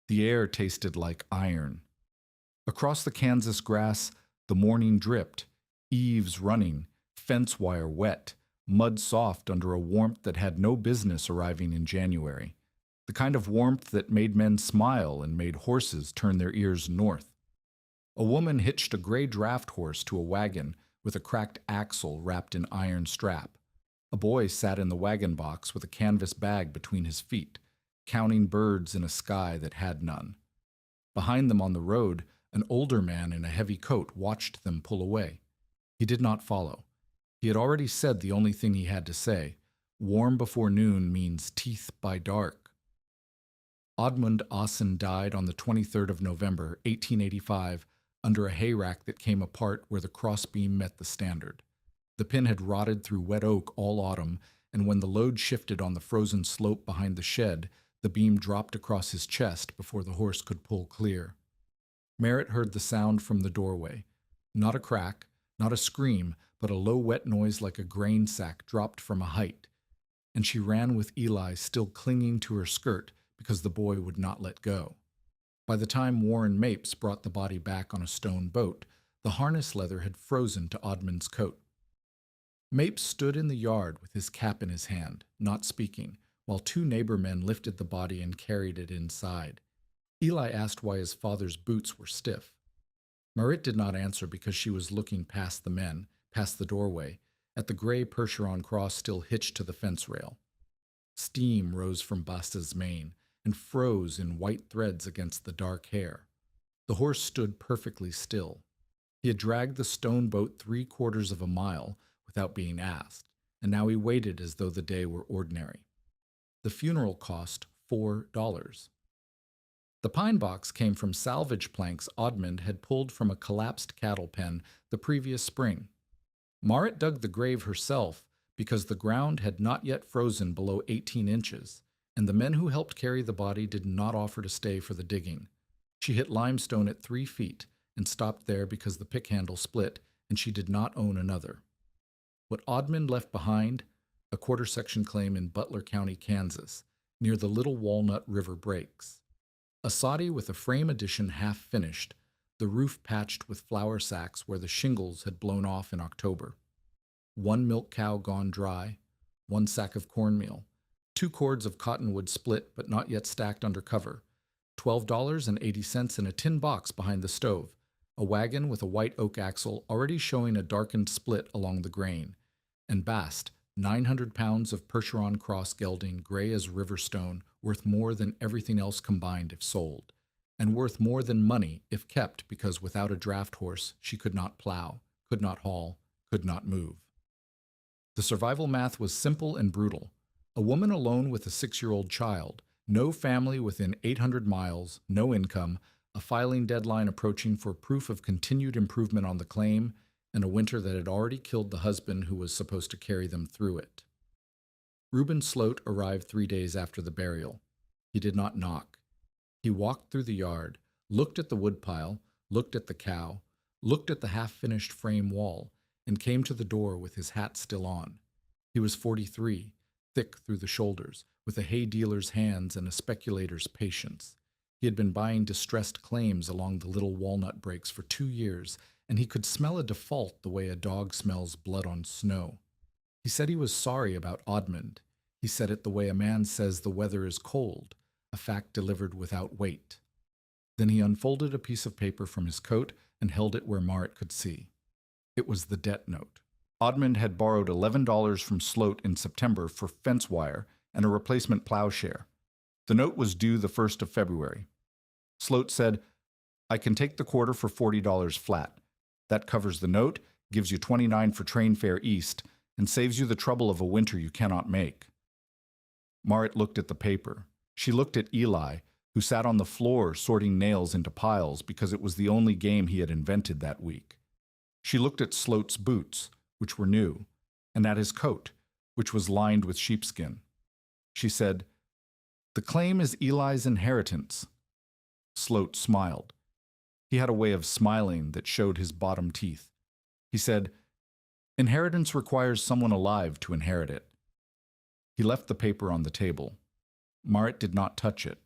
The air tasted like iron. Across the Kansas grass, the morning dripped, eaves running, fence wire wet, mud soft under a warmth that had no business arriving in January. The kind of warmth that made men smile and made horses turn their ears north. A woman hitched a gray draft horse to a wagon with a cracked axle wrapped in iron strap. A boy sat in the wagon box with a canvas bag between his feet, counting birds in a sky that had none. Behind them on the road, an older man in a heavy coat watched them pull away. He did not follow. He had already said the only thing he had to say. Warm before noon means teeth by dark. Oddmund Aasen died on the 23rd of November, 1885, under a hayrack that came apart where the crossbeam met the standard. The pin had rotted through wet oak all autumn, and when the load shifted on the frozen slope behind the shed, the beam dropped across his chest before the horse could pull clear. Merritt heard the sound from the doorway. Not a crack, not a scream, but a low wet noise like a grain sack dropped from a height. And she ran with Eli still clinging to her skirt because the boy would not let go. By the time Warren Mapes brought the body back on a stone boat, the harness leather had frozen to Oddmund's coat. Mapes stood in the yard with his cap in his hand, not speaking, while two neighbor men lifted the body and carried it inside. Eli asked why his father's boots were stiff. Marit did not answer because she was looking past the men, past the doorway, at the gray Percheron cross still hitched to the fence rail. Steam rose from Basta's mane and froze in white threads against the dark hair. The horse stood perfectly still. He had dragged the stone boat 3/4 of a mile without being asked, and now he waited as though the day were ordinary. The funeral cost $4. The pine box came from salvage planks Oddmund had pulled from a collapsed cattle pen the previous spring. Marit dug the grave herself because the ground had not yet frozen below 18 inches, and the men who helped carry the body did not offer to stay for the digging. She hit limestone at 3 feet and stopped there because the pick handle split, and she did not own another. What Oddmund left behind, a quarter-section claim in Butler County, Kansas, near the Little Walnut River breaks. A soddy with a frame addition half finished, the roof patched with flour sacks where the shingles had blown off in October. 1 milk cow gone dry, 1 sack of cornmeal, 2 cords of cottonwood split but not yet stacked under cover, $12.80 in a tin box behind the stove, a wagon with a white oak axle already showing a darkened split along the grain, and bast, 900 pounds of Percheron cross gelding, gray as river stone, worth more than everything else combined if sold, and worth more than money if kept because without a draft horse she could not plow, could not haul, could not move. The survival math was simple and brutal. A woman alone with a 6-year-old child, no family within 800 miles, no income, a filing deadline approaching for proof of continued improvement on the claim, and a winter that had already killed the husband who was supposed to carry them through it. Reuben Sloat arrived 3 days after the burial. He did not knock. He walked through the yard, looked at the woodpile, looked at the cow, looked at the half-finished frame wall, and came to the door with his hat still on. He was 43, thick through the shoulders, with a hay dealer's hands and a speculator's patience. He had been buying distressed claims along the Little Walnut breaks for 2 years, and he could smell a default the way a dog smells blood on snow. He said he was sorry about Oddmund. He said it the way a man says the weather is cold, a fact delivered without weight. Then he unfolded a piece of paper from his coat and held it where Marit could see. It was the debt note. Oddmund had borrowed $11 from Sloat in September for fence wire and a replacement plowshare. The note was due the 1st of February. Sloat said, "I can take the quarter for $40 flat. That covers the note, gives you $29 for train fare east, and saves you the trouble of a winter you cannot make." Marit looked at the paper. She looked at Eli, who sat on the floor sorting nails into piles because it was the only game he had invented that week. She looked at Sloat's boots, which were new, and at his coat, which was lined with sheepskin. She said, "The claim is Eli's inheritance." Sloat smiled. He had a way of smiling that showed his bottom teeth. He said, "Inheritance requires someone alive to inherit it." He left the paper on the table. Marit did not touch it.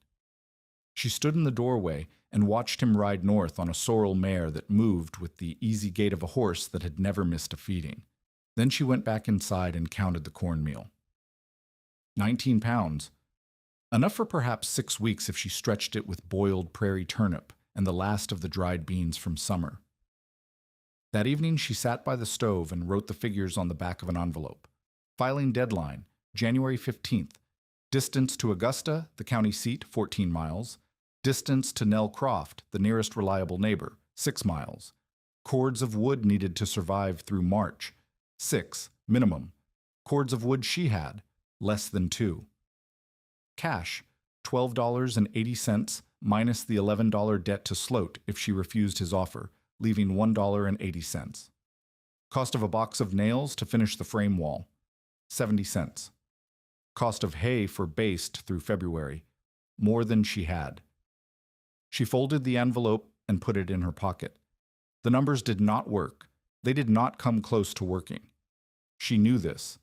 She stood in the doorway and watched him ride north on a sorrel mare that moved with the easy gait of a horse that had never missed a feeding. Then she went back inside and counted the cornmeal. 19 pounds. Enough for perhaps 6 weeks if she stretched it with boiled prairie turnip and the last of the dried beans from summer. That evening she sat by the stove and wrote the figures on the back of an envelope. Filing deadline, January 15th. Distance to Augusta, the county seat, 14 miles. Distance to Nell Croft, the nearest reliable neighbor, 6 miles. Cords of wood needed to survive through March, 6, minimum. Cords of wood she had, less than 2. Cash, $12.80 minus the $11 debt to Sloat if she refused his offer, leaving $1.80. Cost of a box of nails to finish the frame wall, 70 cents. Cost of hay for baste through February, more than she had. She folded the envelope and put it in her pocket. The numbers did not work. They did not come close to working. She knew this.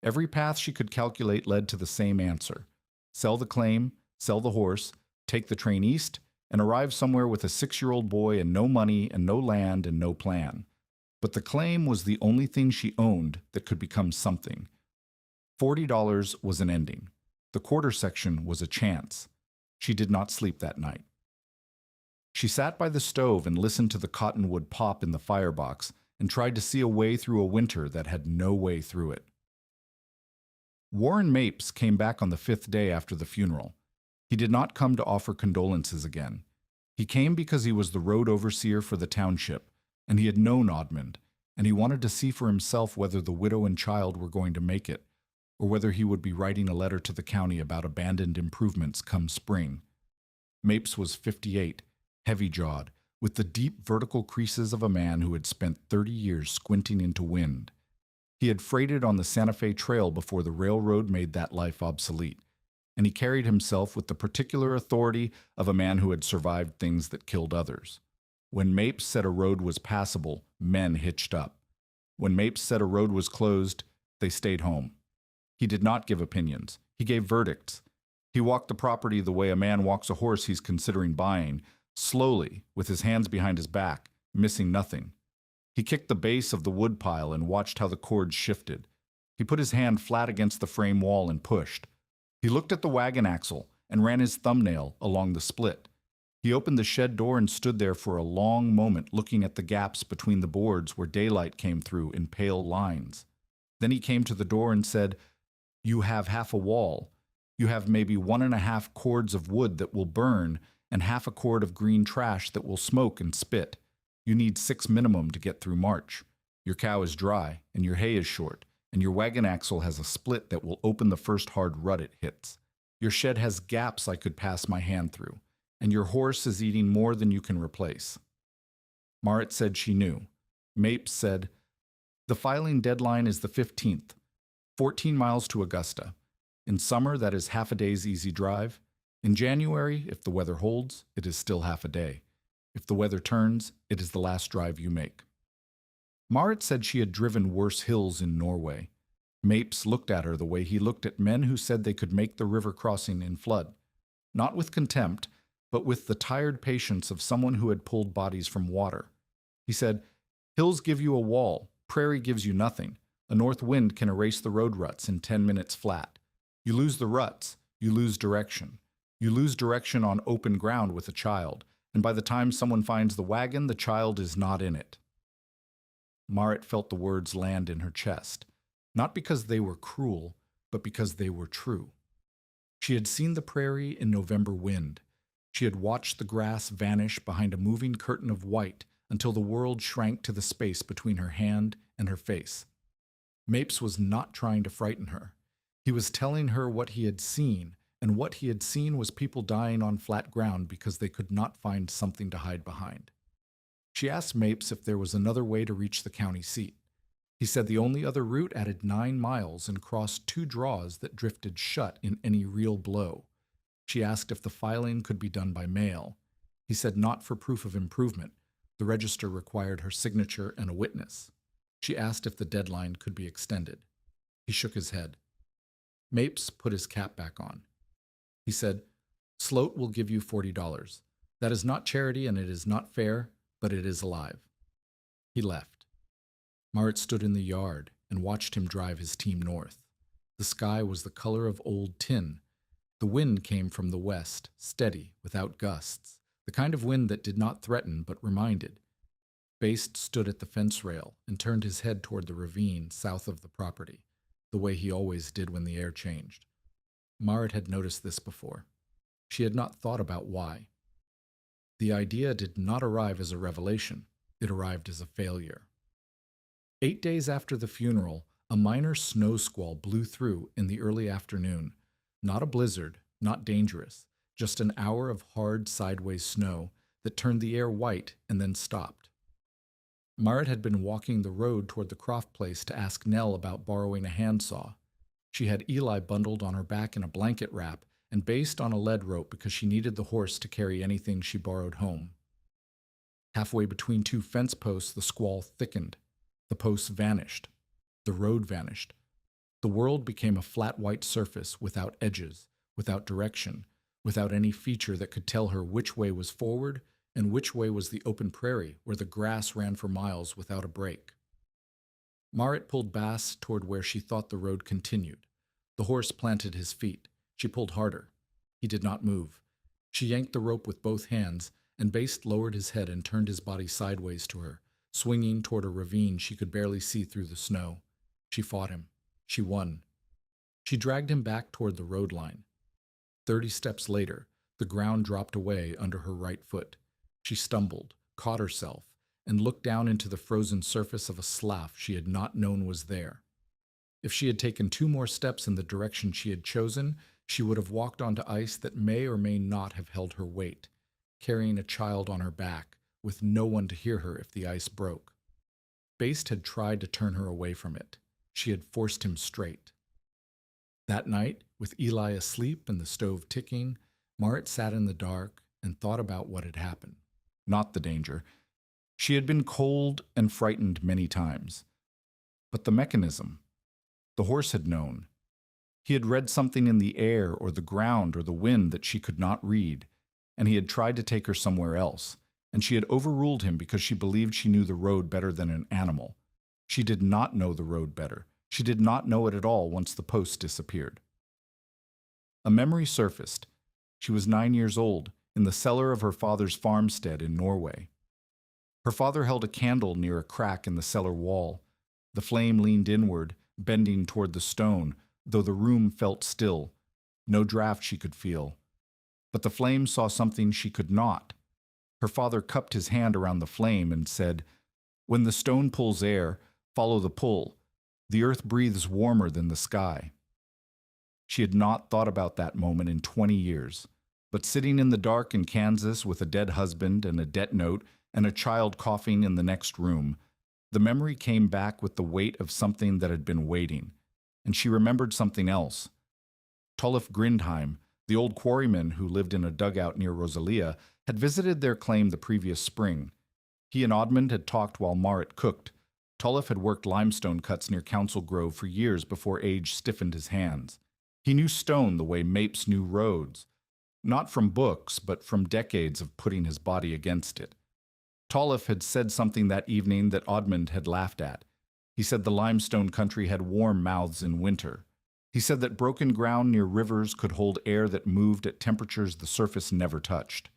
Every path she could calculate led to the same answer. Sell the claim, sell the horse, take the train east, and arrive somewhere with a 6-year-old boy and no money and no land and no plan. But the claim was the only thing she owned that could become something. $40 was an ending. The quarter section was a chance. She did not sleep that night. She sat by the stove and listened to the cottonwood pop in the firebox and tried to see a way through a winter that had no way through it. Warren Mapes came back on the 5th day after the funeral. He did not come to offer condolences again. He came because he was the road overseer for the township, and he had known Odmund, and he wanted to see for himself whether the widow and child were going to make it, or whether he would be writing a letter to the county about abandoned improvements come spring. Mapes was 58, heavy-jawed, with the deep vertical creases of a man who had spent 30 years squinting into wind. He had freighted on the Santa Fe Trail before the railroad made that life obsolete, and he carried himself with the particular authority of a man who had survived things that killed others. When Mapes said a road was passable, men hitched up. When Mapes said a road was closed, they stayed home. He did not give opinions. He gave verdicts. He walked the property the way a man walks a horse he's considering buying, slowly, with his hands behind his back, missing nothing. He kicked the base of the woodpile and watched how the cords shifted. He put his hand flat against the frame wall and pushed. He looked at the wagon axle and ran his thumbnail along the split. He opened the shed door and stood there for a long moment looking at the gaps between the boards where daylight came through in pale lines. Then he came to the door and said, "You have half a wall. You have maybe 1.5 cords of wood that will burn and half a cord of green trash that will smoke and spit. You need 6 minimum to get through March. Your cow is dry, and your hay is short, and your wagon axle has a split that will open the first hard rut it hits. Your shed has gaps I could pass my hand through, and your horse is eating more than you can replace." Marit said she knew. Mapes said, "The filing deadline is the 15th, 14 miles to Augusta. In summer, that is half a day's easy drive. In January, if the weather holds, it is still half a day. If the weather turns, it is the last drive you make." Marit said she had driven worse hills in Norway. Mapes looked at her the way he looked at men who said they could make the river crossing in flood. Not with contempt, but with the tired patience of someone who had pulled bodies from water. He said, "Hills give you a wall, prairie gives you nothing. A north wind can erase the road ruts in 10 minutes flat. You lose the ruts, you lose direction. You lose direction on open ground with a child, and by the time someone finds the wagon, the child is not in it." Marit felt the words land in her chest, not because they were cruel, but because they were true. She had seen the prairie in November wind. She had watched the grass vanish behind a moving curtain of white until the world shrank to the space between her hand and her face. Mapes was not trying to frighten her. He was telling her what he had seen, and what he had seen was people dying on flat ground because they could not find something to hide behind. She asked Mapes if there was another way to reach the county seat. He said the only other route added 9 miles and crossed 2 draws that drifted shut in any real blow. She asked if the filing could be done by mail. He said not for proof of improvement. The register required her signature and a witness. She asked if the deadline could be extended. He shook his head. Mapes put his cap back on. He said, Sloat will give you $40. That is not charity and it is not fair, but it is alive. He left. Marit stood in the yard and watched him drive his team north. The sky was the color of old tin. The wind came from the west, steady, without gusts, the kind of wind that did not threaten but reminded. Baste stood at the fence rail and turned his head toward the ravine south of the property, the way he always did when the air changed. Marit had noticed this before. She had not thought about why. The idea did not arrive as a revelation. It arrived as a failure. 8 days after the funeral, a minor snow squall blew through in the early afternoon. Not a blizzard, not dangerous, just an hour of hard sideways snow that turned the air white and then stopped. Marit had been walking the road toward the Croft place to ask Nell about borrowing a handsaw. She had Eli bundled on her back in a blanket wrap and based on a lead rope because she needed the horse to carry anything she borrowed home. Halfway between two fence posts, the squall thickened. The posts vanished. The road vanished. The world became a flat white surface without edges, without direction, without any feature that could tell her which way was forward and which way was the open prairie where the grass ran for miles without a break. Marit pulled Bass toward where she thought the road continued. The horse planted his feet. She pulled harder. He did not move. She yanked the rope with both hands, and Baste lowered his head and turned his body sideways to her, swinging toward a ravine she could barely see through the snow. She fought him. She won. She dragged him back toward the road line. 30 steps later, the ground dropped away under her right foot. She stumbled, caught herself, and looked down into the frozen surface of a slough she had not known was there. If she had taken 2 more steps in the direction she had chosen, she would have walked onto ice that may or may not have held her weight, carrying a child on her back, with no one to hear her if the ice broke. Baste had tried to turn her away from it. She had forced him straight. That night, with Eli asleep and the stove ticking, Marit sat in the dark and thought about what had happened. Not the danger. She had been cold and frightened many times. But the mechanism. The horse had known. He had read something in the air or the ground or the wind that she could not read, and he had tried to take her somewhere else, and she had overruled him because she believed she knew the road better than an animal. She did not know the road better. She did not know it at all once the post disappeared. A memory surfaced. She was 9 years old, in the cellar of her father's farmstead in Norway. Her father held a candle near a crack in the cellar wall. The flame leaned inward, bending toward the stone, though the room felt still. No draft she could feel. But the flame saw something she could not. Her father cupped his hand around the flame and said, "When the stone pulls air, follow the pull. The earth breathes warmer than the sky." She had not thought about that moment in 20 years. But sitting in the dark in Kansas with a dead husband and a debt note and a child coughing in the next room, the memory came back with the weight of something that had been waiting, and she remembered something else. Tollef Grindheim, the old quarryman who lived in a dugout near Rosalia, had visited their claim the previous spring. He and Oddmund had talked while Marit cooked. Tollef had worked limestone cuts near Council Grove for years before age stiffened his hands. He knew stone the way Mapes knew roads. Not from books, but from decades of putting his body against it. Tollef had said something that evening that Oddmund had laughed at. He said the limestone country had warm mouths in winter. He said that broken ground near rivers could hold air that moved at temperatures the surface never touched.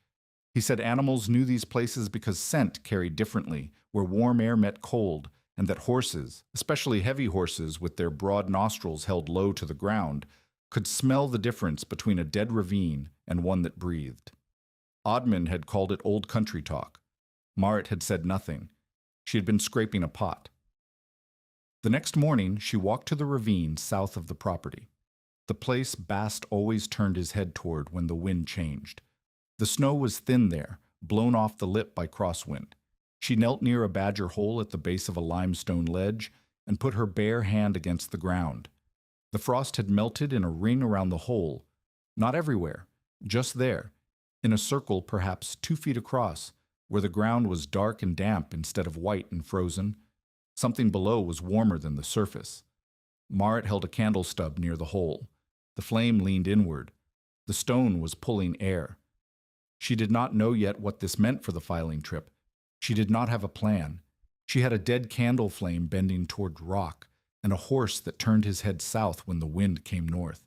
He said animals knew these places because scent carried differently, where warm air met cold, and that horses, especially heavy horses with their broad nostrils held low to the ground, could smell the difference between a dead ravine and one that breathed. Oddmund had called it old country talk. Marit had said nothing. She had been scraping a pot. The next morning, she walked to the ravine south of the property, the place Bast always turned his head toward when the wind changed. The snow was thin there, blown off the lip by crosswind. She knelt near a badger hole at the base of a limestone ledge and put her bare hand against the ground. The frost had melted in a ring around the hole, not everywhere, just there, in a circle perhaps 2 feet across, where the ground was dark and damp instead of white and frozen. Something below was warmer than the surface. Marit held a candle stub near the hole. The flame leaned inward. The stone was pulling air. She did not know yet what this meant for the filing trip. She did not have a plan. She had a dead candle flame bending toward rock, and a horse that turned his head south when the wind came north.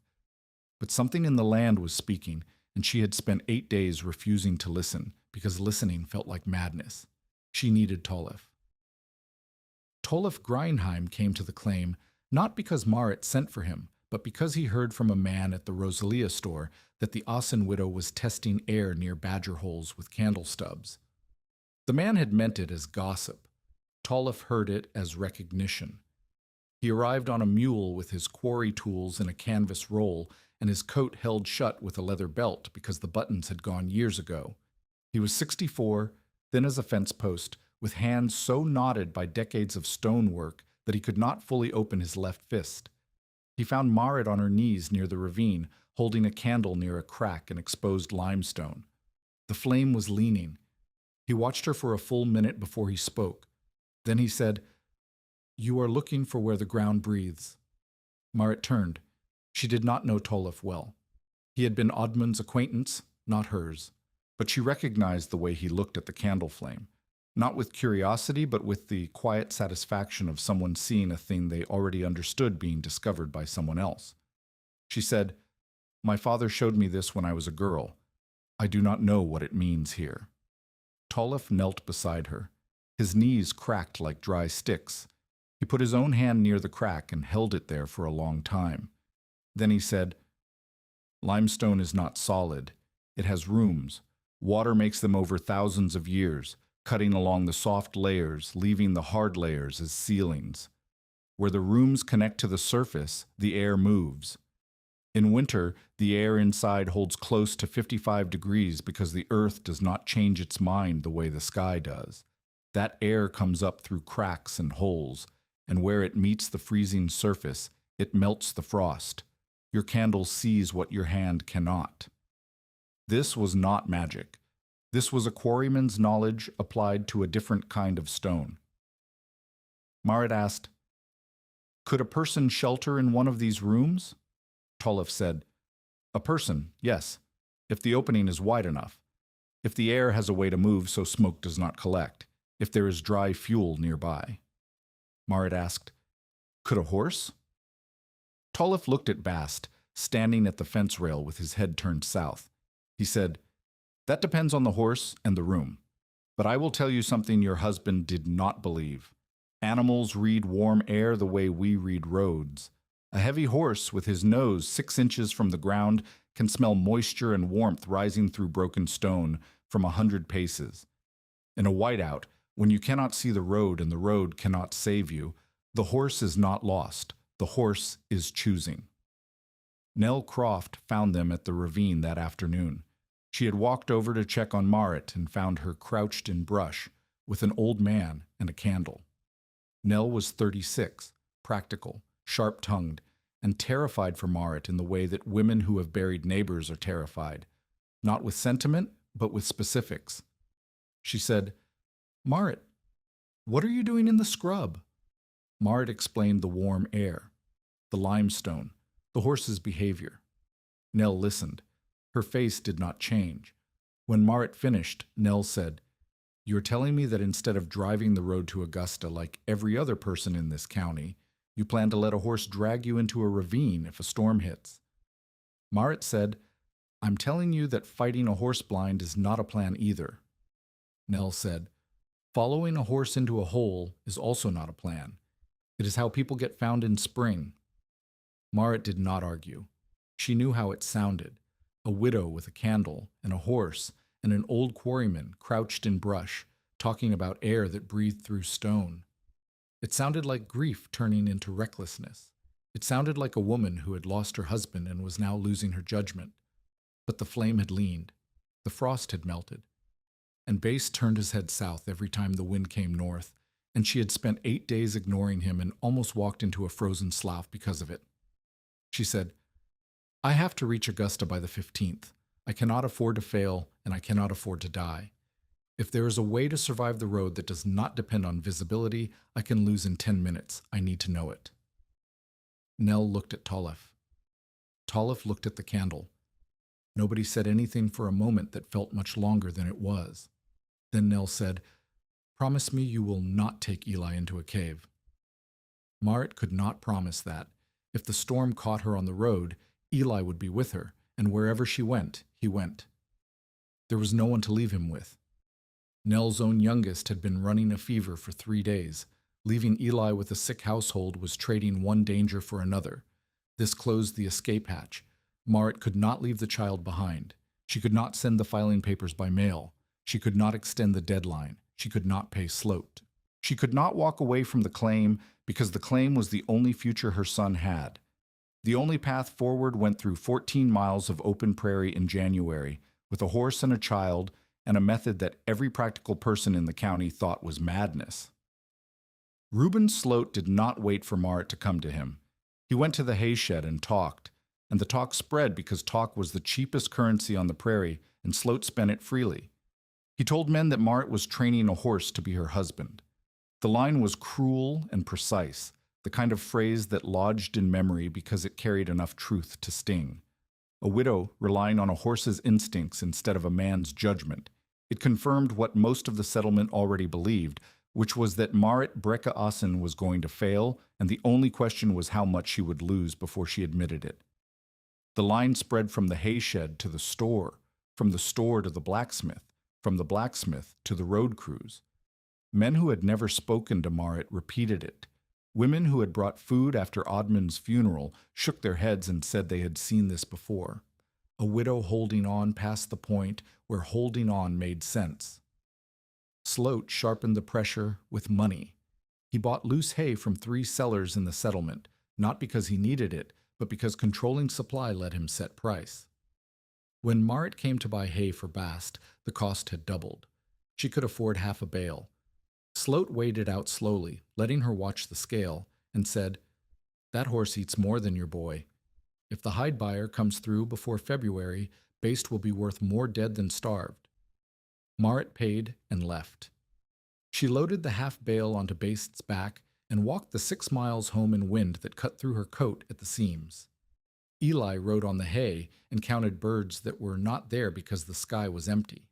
But something in the land was speaking, and she had spent 8 days refusing to listen, because listening felt like madness. She needed Tolef. Tolef Greinheim came to the claim, not because Marit sent for him, but because he heard from a man at the Rosalia store that the Asen widow was testing air near badger holes with candle stubs. The man had meant it as gossip. Tolef heard it as recognition. He arrived on a mule with his quarry tools in a canvas roll and his coat held shut with a leather belt because the buttons had gone years ago. He was 64, thin as a fence post, with hands so knotted by decades of stonework that he could not fully open his left fist. He found Marit on her knees near the ravine, holding a candle near a crack in exposed limestone. The flame was leaning. He watched her for a full minute before he spoke. Then he said, "You are looking for where the ground breathes." Marit turned. She did not know Tolef well. He had been Oddmund's acquaintance, not hers. But she recognized the way he looked at the candle flame, not with curiosity, but with the quiet satisfaction of someone seeing a thing they already understood being discovered by someone else. She said, "My father showed me this when I was a girl. I do not know what it means here." Tolef knelt beside her. His knees cracked like dry sticks. He put his own hand near the crack and held it there for a long time. Then he said, "Limestone is not solid. It has rooms. Water makes them over thousands of years, cutting along the soft layers, leaving the hard layers as ceilings. Where the rooms connect to the surface, the air moves. In winter, the air inside holds close to 55 degrees because the earth does not change its mind the way the sky does. That air comes up through cracks and holes, and where it meets the freezing surface, it melts the frost. Your candle sees what your hand cannot." This was not magic. This was a quarryman's knowledge applied to a different kind of stone. Marit asked, "Could a person shelter in one of these rooms?" Tolef said, "A person, yes, if the opening is wide enough, if the air has a way to move so smoke does not collect, if there is dry fuel nearby." Marit asked, "Could a horse?" Tolef looked at Bast, standing at the fence rail with his head turned south. He said, "That depends on the horse and the room. But I will tell you something your husband did not believe. Animals read warm air the way we read roads. A heavy horse with his nose 6 inches from the ground can smell moisture and warmth rising through broken stone from 100 paces. In a whiteout, when you cannot see the road and the road cannot save you, the horse is not lost. The horse is choosing." Nell Croft found them at the ravine that afternoon. She had walked over to check on Marit and found her crouched in brush with an old man and a candle. Nell was 36, practical, sharp-tongued, and terrified for Marit in the way that women who have buried neighbors are terrified, not with sentiment, but with specifics. She said, "Marit, what are you doing in the scrub?" Marit explained the warm air, the limestone, the horse's behavior. Nell listened. Her face did not change. When Marit finished, Nell said, "You're telling me that instead of driving the road to Augusta like every other person in this county, you plan to let a horse drag you into a ravine if a storm hits." Marit said, "I'm telling you that fighting a horse blind is not a plan either." Nell said, "Following a horse into a hole is also not a plan. It is how people get found in spring." Marit did not argue. She knew how it sounded. A widow with a candle and a horse and an old quarryman crouched in brush, talking about air that breathed through stone. It sounded like grief turning into recklessness. It sounded like a woman who had lost her husband and was now losing her judgment. But the flame had leaned. The frost had melted. And Base turned his head south every time the wind came north, and she had spent 8 days ignoring him and almost walked into a frozen slough because of it. She said, "I have to reach Augusta by the 15th. I cannot afford to fail, and I cannot afford to die. If there is a way to survive the road that does not depend on visibility, I can lose in 10 minutes. I need to know it." Nell looked at Tolef. Tolef looked at the candle. Nobody said anything for a moment that felt much longer than it was. Then Nell said, "Promise me you will not take Eli into a cave." Marit could not promise that. If the storm caught her on the road, Eli would be with her, and wherever she went, he went. There was no one to leave him with. Nell's own youngest had been running a fever for 3 days. Leaving Eli with a sick household was trading one danger for another. This closed the escape hatch. Marit could not leave the child behind. She could not send the filing papers by mail. She could not extend the deadline. She could not pay Sloat. She could not walk away from the claim because the claim was the only future her son had. The only path forward went through 14 miles of open prairie in January, with a horse and a child, and a method that every practical person in the county thought was madness. Reuben Sloat did not wait for Marit to come to him. He went to the hay shed and talked, and the talk spread because talk was the cheapest currency on the prairie, and Sloat spent it freely. He told men that Marit was training a horse to be her husband. The line was cruel and precise, the kind of phrase that lodged in memory because it carried enough truth to sting. A widow relying on a horse's instincts instead of a man's judgment. It confirmed what most of the settlement already believed, which was that Marit Brecka Assen was going to fail, and the only question was how much she would lose before she admitted it. The line spread from the hay shed to the store, from the store to the blacksmith, from the blacksmith to the road crews. Men who had never spoken to Marit repeated it. Women who had brought food after Oddman's funeral shook their heads and said they had seen this before. A widow holding on past the point where holding on made sense. Sloat sharpened the pressure with money. He bought loose hay from 3 sellers in the settlement, not because he needed it, but because controlling supply let him set price. When Marit came to buy hay for Bast, the cost had doubled. She could afford half a bale. Sloat weighed it out slowly, letting her watch the scale, and said, "That horse eats more than your boy. If the hide buyer comes through before February, Baste will be worth more dead than starved." Marit paid and left. She loaded the half bale onto Baste's back and walked the 6 miles home in wind that cut through her coat at the seams. Eli rode on the hay and counted birds that were not there because the sky was empty.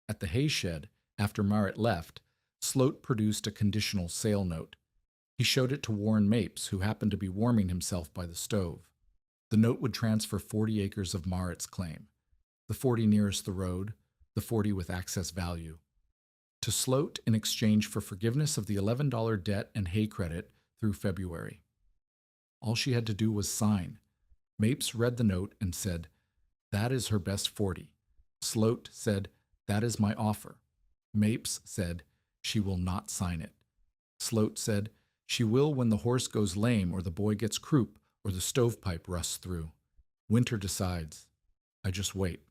At the hay shed, after Marit left, Sloat produced a conditional sale note. He showed it to Warren Mapes, who happened to be warming himself by the stove. The note would transfer 40 acres of Marit's claim, the 40 nearest the road, the 40 with access value, to Sloat in exchange for forgiveness of the $11 debt and hay credit through February. All she had to do was sign. Mapes read the note and said, "That is her best 40. Sloat said, "That is my offer." Mapes said, "She will not sign it." Sloat said, "She will when the horse goes lame or the boy gets croup or the stovepipe rusts through. Winter decides. I just wait."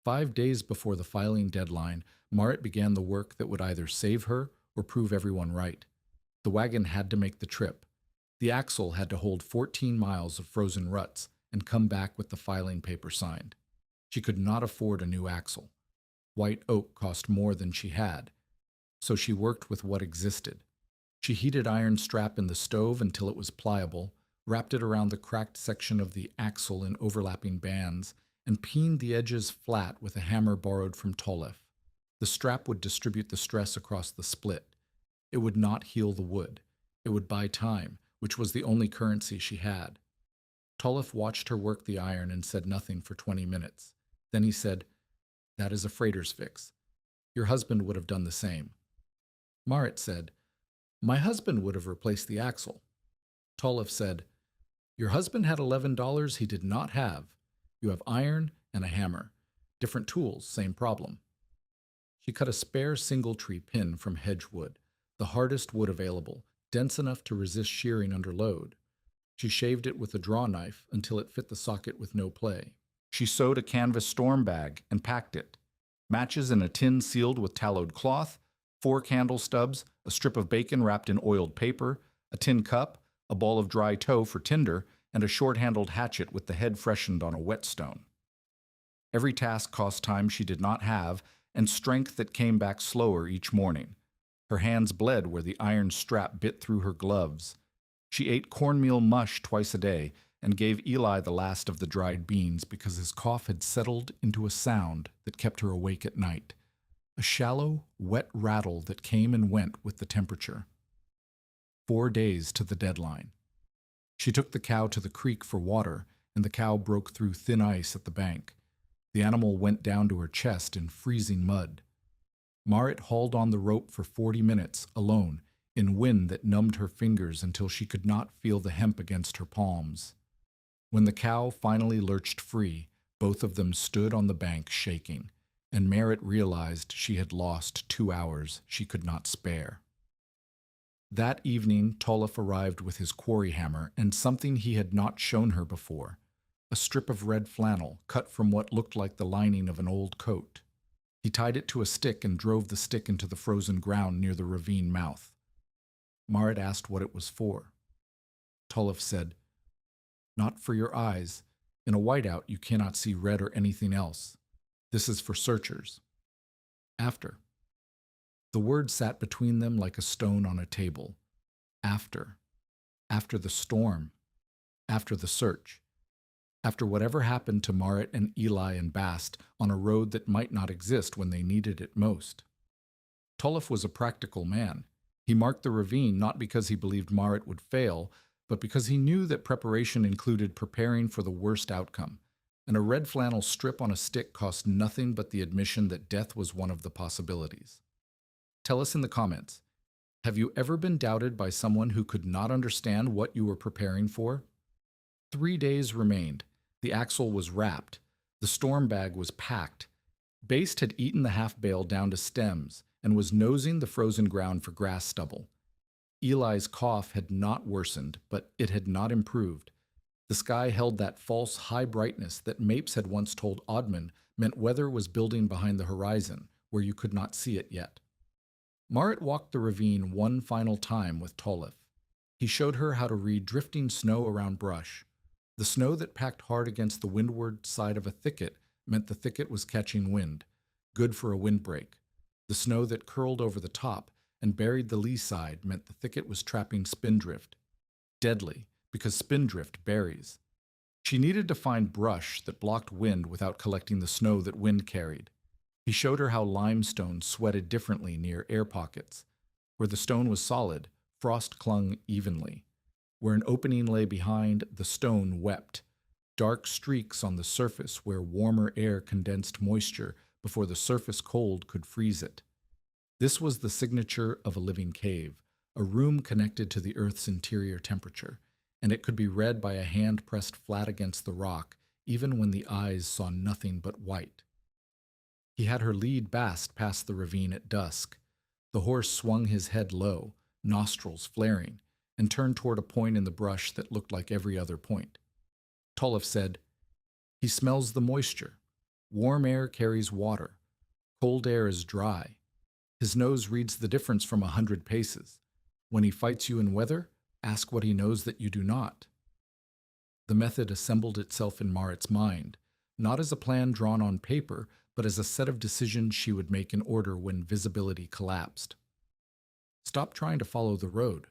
5 days before the filing deadline, Marit began the work that would either save her or prove everyone right. The wagon had to make the trip. The axle had to hold 14 miles of frozen ruts and come back with the filing paper signed. She could not afford a new axle. White oak cost more than she had, so she worked with what existed. She heated iron strap in the stove until it was pliable, wrapped it around the cracked section of the axle in overlapping bands, and peened the edges flat with a hammer borrowed from Tollef. The strap would distribute the stress across the split. It would not heal the wood. It would buy time, which was the only currency she had. Tollef watched her work the iron and said nothing for 20 minutes. Then he said, "That is a freighter's fix. Your husband would have done the same." Marit said, "My husband would have replaced the axle." Tollef said, "Your husband had $11 he did not have. You have iron and a hammer. Different tools, same problem." She cut a spare single-tree pin from hedge wood, the hardest wood available, dense enough to resist shearing under load. She shaved it with a draw knife until it fit the socket with no play. She sewed a canvas storm bag and packed it. Matches in a tin sealed with tallowed cloth, 4 candle stubs, a strip of bacon wrapped in oiled paper, a tin cup, a ball of dry tow for tinder, and a short-handled hatchet with the head freshened on a whetstone. Every task cost time she did not have and strength that came back slower each morning. Her hands bled where the iron strap bit through her gloves. She ate cornmeal mush twice a day and gave Eli the last of the dried beans because his cough had settled into a sound that kept her awake at night, a shallow, wet rattle that came and went with the temperature. 4 days to the deadline. She took the cow to the creek for water, and the cow broke through thin ice at the bank. The animal went down to her chest in freezing mud. Marit hauled on the rope for 40 minutes, alone, in wind that numbed her fingers until she could not feel the hemp against her palms. When the cow finally lurched free, both of them stood on the bank shaking, and Marit realized she had lost 2 hours she could not spare. That evening, Toluf arrived with his quarry hammer and something he had not shown her before, a strip of red flannel cut from what looked like the lining of an old coat. He tied it to a stick and drove the stick into the frozen ground near the ravine mouth. Marit asked what it was for. Toluf said, "Not for your eyes. In a whiteout you cannot see red or anything else. This is for searchers." After. The word sat between them like a stone on a table. After. After the storm. After the search. After whatever happened to Marit and Eli and Bast on a road that might not exist when they needed it most. Toluf was a practical man. He marked the ravine not because he believed Marit would fail, but because he knew that preparation included preparing for the worst outcome, and a red flannel strip on a stick cost nothing but the admission that death was one of the possibilities. Tell us in the comments, have you ever been doubted by someone who could not understand what you were preparing for? 3 days remained. The axle was wrapped. The storm bag was packed. Baste had eaten the half-bale down to stems and was nosing the frozen ground for grass stubble. Eli's cough had not worsened, but it had not improved. The sky held that false high brightness that Mapes had once told Oddman meant weather was building behind the horizon, where you could not see it yet. Marit walked the ravine one final time with Toluf. He showed her how to read drifting snow around brush. The snow that packed hard against the windward side of a thicket meant the thicket was catching wind, good for a windbreak. The snow that curled over the top and buried the lee side meant the thicket was trapping spindrift. Deadly, because spindrift buries. She needed to find brush that blocked wind without collecting the snow that wind carried. He showed her how limestone sweated differently near air pockets. Where the stone was solid, frost clung evenly. Where an opening lay behind, the stone wept. Dark streaks on the surface where warmer air condensed moisture before the surface cold could freeze it. This was the signature of a living cave, a room connected to the Earth's interior temperature, and it could be read by a hand pressed flat against the rock, even when the eyes saw nothing but white. He had her lead Bast past the ravine at dusk. The horse swung his head low, nostrils flaring, and turned toward a point in the brush that looked like every other point. Toluf said, "He smells the moisture. Warm air carries water. Cold air is dry. His nose reads the difference from 100 paces. When he fights you in weather, ask what he knows that you do not." The method assembled itself in Marit's mind, not as a plan drawn on paper, but as a set of decisions she would make in order when visibility collapsed. Stop trying to follow the road.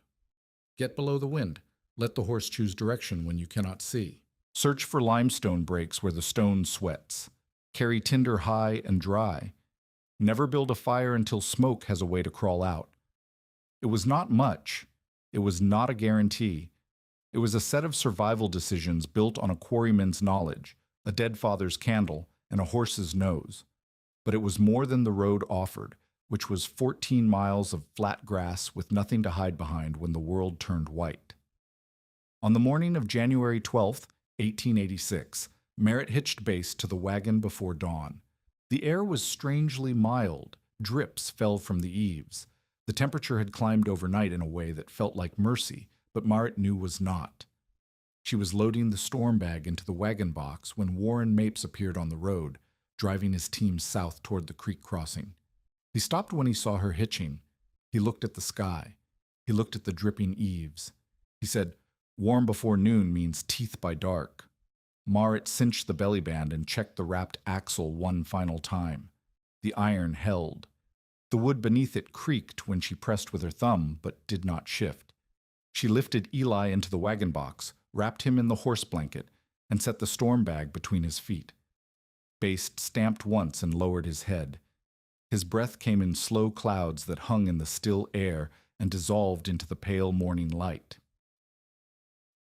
Get below the wind. Let the horse choose direction when you cannot see. Search for limestone breaks where the stone sweats. Carry tinder high and dry. Never build a fire until smoke has a way to crawl out. It was not much. It was not a guarantee. It was a set of survival decisions built on a quarryman's knowledge, a dead father's candle, and a horse's nose. But it was more than the road offered, which was 14 miles of flat grass with nothing to hide behind when the world turned white. On the morning of January 12th, 1886, Marit hitched Baste to the wagon before dawn. The air was strangely mild. Drips fell from the eaves. The temperature had climbed overnight in a way that felt like mercy, but Marit knew was not. She was loading the storm bag into the wagon box when Warren Mapes appeared on the road, driving his team south toward the creek crossing. He stopped when he saw her hitching. He looked at the sky. He looked at the dripping eaves. He said, "Warm before noon means teeth by dark." Marit cinched the belly band and checked the wrapped axle one final time. The iron held. The wood beneath it creaked when she pressed with her thumb, but did not shift. She lifted Eli into the wagon box, wrapped him in the horse blanket, and set the storm bag between his feet. Baste stamped once and lowered his head. His breath came in slow clouds that hung in the still air and dissolved into the pale morning light.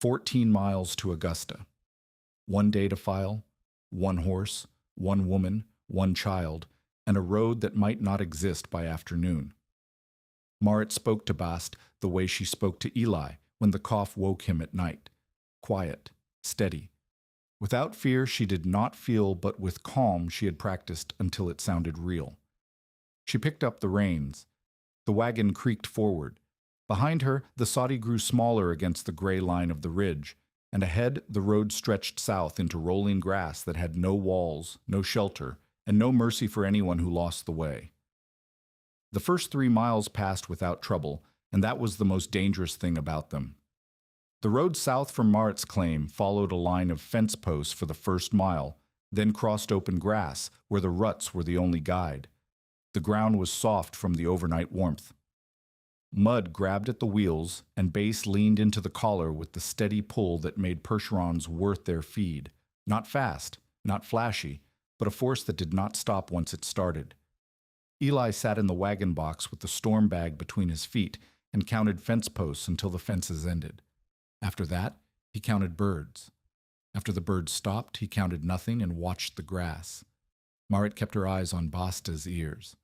14 miles to Augusta. 1 day to file, 1 horse, 1 woman, 1 child, and a road that might not exist by afternoon. Marit spoke to Bast the way she spoke to Eli when the cough woke him at night. Quiet, steady. Without fear she did not feel, but with calm she had practiced until it sounded real. She picked up the reins. The wagon creaked forward. Behind her, the soddy grew smaller against the gray line of the ridge, and ahead the road stretched south into rolling grass that had no walls, no shelter, and no mercy for anyone who lost the way. The first 3 miles passed without trouble, and that was the most dangerous thing about them. The road south from Marit's claim followed a line of fence posts for the first mile, then crossed open grass where the ruts were the only guide. The ground was soft from the overnight warmth. Mud grabbed at the wheels, and Base leaned into the collar with the steady pull that made Percherons worth their feed. Not fast, not flashy, but a force that did not stop once it started. Eli sat in the wagon box with the storm bag between his feet and counted fence posts until the fences ended. After that, he counted birds. After the birds stopped, he counted nothing and watched the grass. Marit kept her eyes on Basta's ears.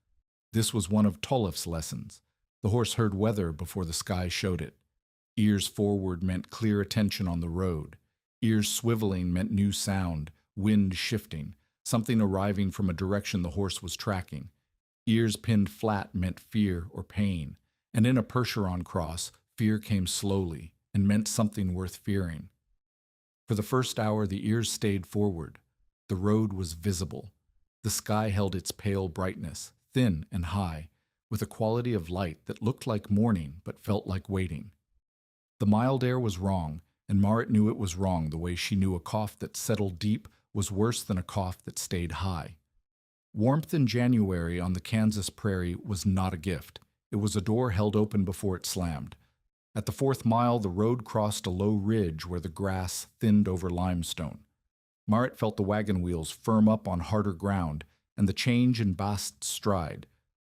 This was one of Tolif's lessons. The horse heard weather before the sky showed it. Ears forward meant clear attention on the road. Ears swiveling meant new sound, wind shifting, something arriving from a direction the horse was tracking. Ears pinned flat meant fear or pain, and in a Percheron cross, fear came slowly and meant something worth fearing. For the first hour, the ears stayed forward. The road was visible. The sky held its pale brightness, thin and high, with a quality of light that looked like morning but felt like waiting. The mild air was wrong, and Marit knew it was wrong the way she knew a cough that settled deep was worse than a cough that stayed high. Warmth in January on the Kansas prairie was not a gift. It was a door held open before it slammed. At the 4th mile, the road crossed a low ridge where the grass thinned over limestone. Marit felt the wagon wheels firm up on harder ground, and the change in Bast's stride.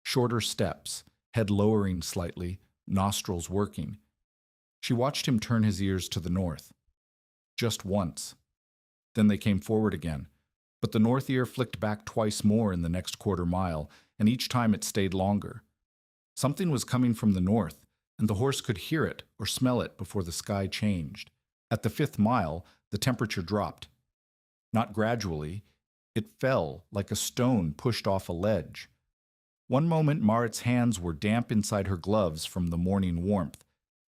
Shorter steps, head lowering slightly, nostrils working. She watched him turn his ears to the north. Just once. Then they came forward again, but the north ear flicked back twice more in the next quarter mile, and each time it stayed longer. Something was coming from the north, and the horse could hear it or smell it before the sky changed. At the 5th mile, the temperature dropped. Not gradually, it fell like a stone pushed off a ledge. One moment, Marit's hands were damp inside her gloves from the morning warmth.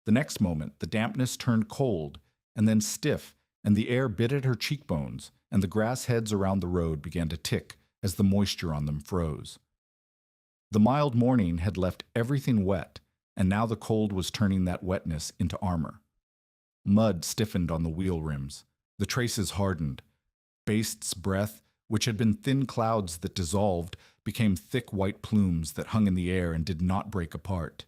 The next moment, the dampness turned cold, and then stiff, and the air bit at her cheekbones, and the grass heads around the road began to tick as the moisture on them froze. The mild morning had left everything wet, and now the cold was turning that wetness into armor. Mud stiffened on the wheel rims. The traces hardened. Baste's breath, which had been thin clouds that dissolved, became thick white plumes that hung in the air and did not break apart.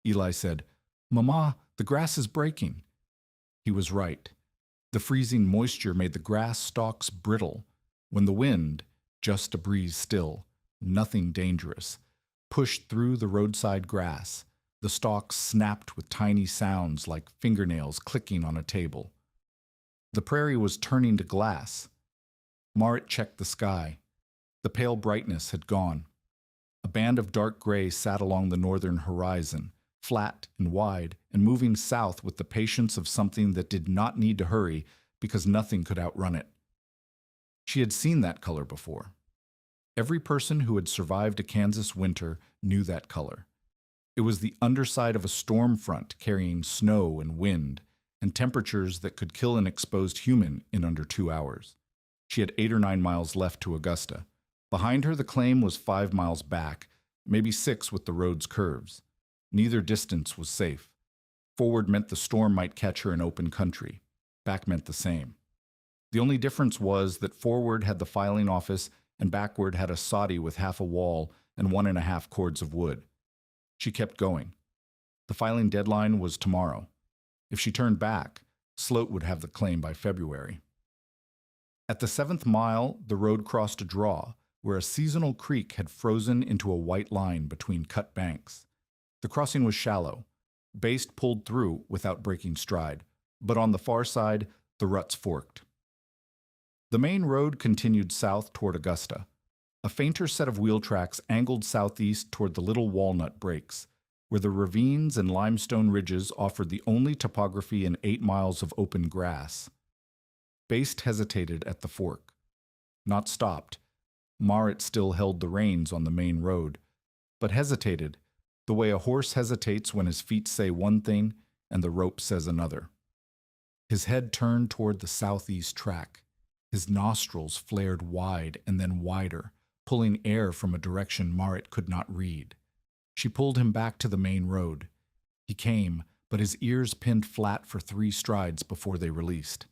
Eli said, "Mama, the grass is breaking." He was right. The freezing moisture made the grass stalks brittle. When the wind, just a breeze still, nothing dangerous, pushed through the roadside grass, the stalks snapped with tiny sounds like fingernails clicking on a table. The prairie was turning to glass. Marit checked the sky. The pale brightness had gone. A band of dark gray sat along the northern horizon, flat and wide, and moving south with the patience of something that did not need to hurry because nothing could outrun it. She had seen that color before. Every person who had survived a Kansas winter knew that color. It was the underside of a storm front carrying snow and wind, and temperatures that could kill an exposed human in under 2 hours. She had 8 or 9 miles left to Augusta. Behind her, the claim was 5 miles back, maybe 6 with the road's curves. Neither distance was safe. Forward meant the storm might catch her in open country. Back meant the same. The only difference was that forward had the filing office and backward had a soddy with half a wall and 1.5 cords of wood. She kept going. The filing deadline was tomorrow. If she turned back, Sloat would have the claim by February. At the 7th mile, the road crossed a draw, where a seasonal creek had frozen into a white line between cut banks. The crossing was shallow. Baste pulled through without breaking stride, but on the far side, the ruts forked. The main road continued south toward Augusta. A fainter set of wheel tracks angled southeast toward the Little Walnut Breaks, where the ravines and limestone ridges offered the only topography in 8 miles of open grass. Baste hesitated at the fork. Not stopped. Marit still held the reins on the main road, but hesitated, the way a horse hesitates when his feet say one thing and the rope says another. His head turned toward the southeast track. His nostrils flared wide and then wider, pulling air from a direction Marit could not read. She pulled him back to the main road. He came, but his ears pinned flat for 3 strides before they released.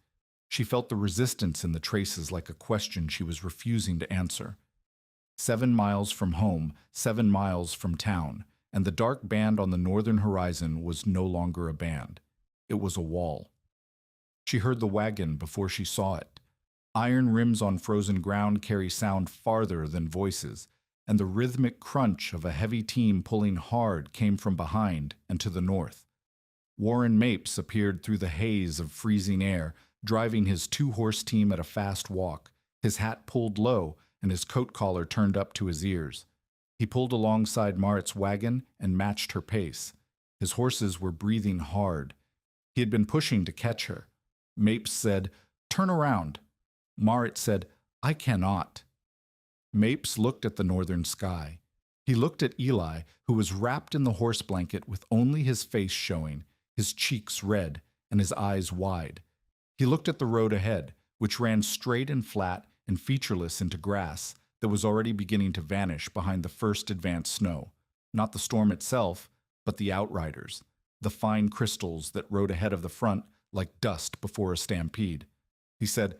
She felt the resistance in the traces like a question she was refusing to answer. 7 miles from home, 7 miles from town, and the dark band on the northern horizon was no longer a band. It was a wall. She heard the wagon before she saw it. Iron rims on frozen ground carry sound farther than voices, and the rhythmic crunch of a heavy team pulling hard came from behind and to the north. Warren Mapes appeared through the haze of freezing air, driving his 2-horse team at a fast walk, his hat pulled low and his coat collar turned up to his ears. He pulled alongside Marit's wagon and matched her pace. His horses were breathing hard. He had been pushing to catch her. Mapes said, "Turn around." Marit said, "I cannot." Mapes looked at the northern sky. He looked at Eli, who was wrapped in the horse blanket with only his face showing, his cheeks red, and his eyes wide. He looked at the road ahead, which ran straight and flat and featureless into grass that was already beginning to vanish behind the first advanced snow. Not the storm itself, but the outriders, the fine crystals that rode ahead of the front like dust before a stampede. He said,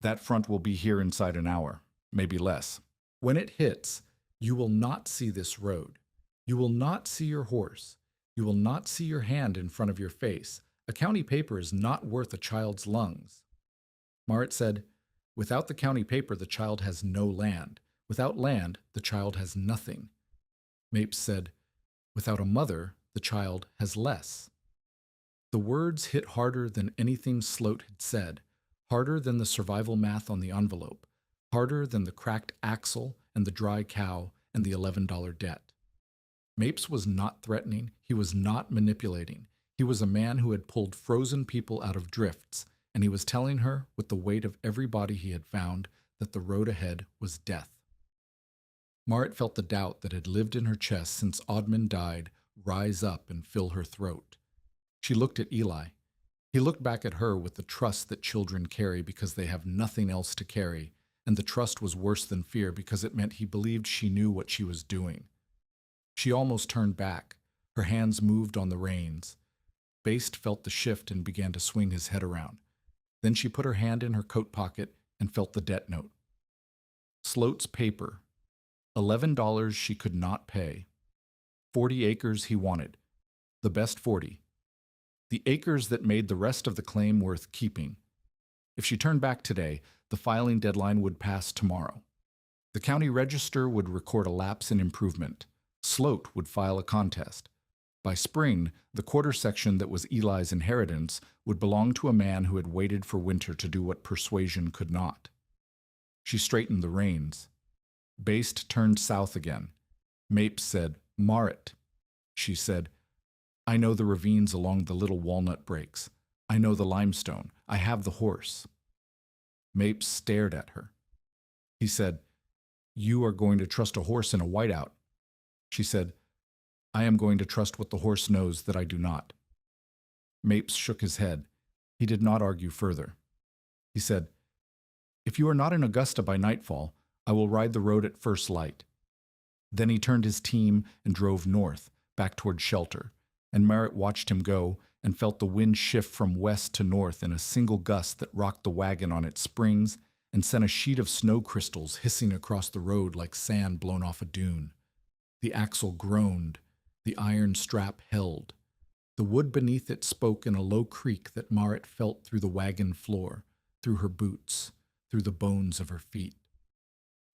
"That front will be here inside an hour, maybe less. When it hits, you will not see this road. You will not see your horse. You will not see your hand in front of your face. A county paper is not worth a child's lungs." Marit said, "Without the county paper, the child has no land. Without land, the child has nothing." Mapes said, "Without a mother, the child has less." The words hit harder than anything Sloat had said, harder than the survival math on the envelope, harder than the cracked axle and the dry cow and the $11 debt. Mapes was not threatening. He was not manipulating. He was a man who had pulled frozen people out of drifts, and he was telling her, with the weight of every body he had found, that the road ahead was death. Marit felt the doubt that had lived in her chest since Oddman died rise up and fill her throat. She looked at Eli. He looked back at her with the trust that children carry because they have nothing else to carry, and the trust was worse than fear because it meant he believed she knew what she was doing. She almost turned back. Her hands moved on the reins. Baste felt the shift and began to swing his head around. Then she put her hand in her coat pocket and felt the debt note. Sloat's paper. $11 she could not pay. 40 acres he wanted. The best 40. The acres that made the rest of the claim worth keeping. If she turned back today, the filing deadline would pass tomorrow. The county register would record a lapse in improvement. Sloat would file a contest. By spring, the quarter section that was Eli's inheritance would belong to a man who had waited for winter to do what persuasion could not. She straightened the reins. Baste turned south again. Mapes said, "Marit." She said, "I know the ravines along the Little Walnut Breaks. I know the limestone. I have the horse." Mapes stared at her. He said, "You are going to trust a horse in a whiteout." She said, "I am going to trust what the horse knows that I do not." Mapes shook his head. He did not argue further. He said, "If you are not in Augusta by nightfall, I will ride the road at first light." Then he turned his team and drove north, back toward shelter, and Marit watched him go and felt the wind shift from west to north in a single gust that rocked the wagon on its springs and sent a sheet of snow crystals hissing across the road like sand blown off a dune. The axle groaned. The iron strap held. The wood beneath it spoke in a low creak that Marit felt through the wagon floor, through her boots, through the bones of her feet.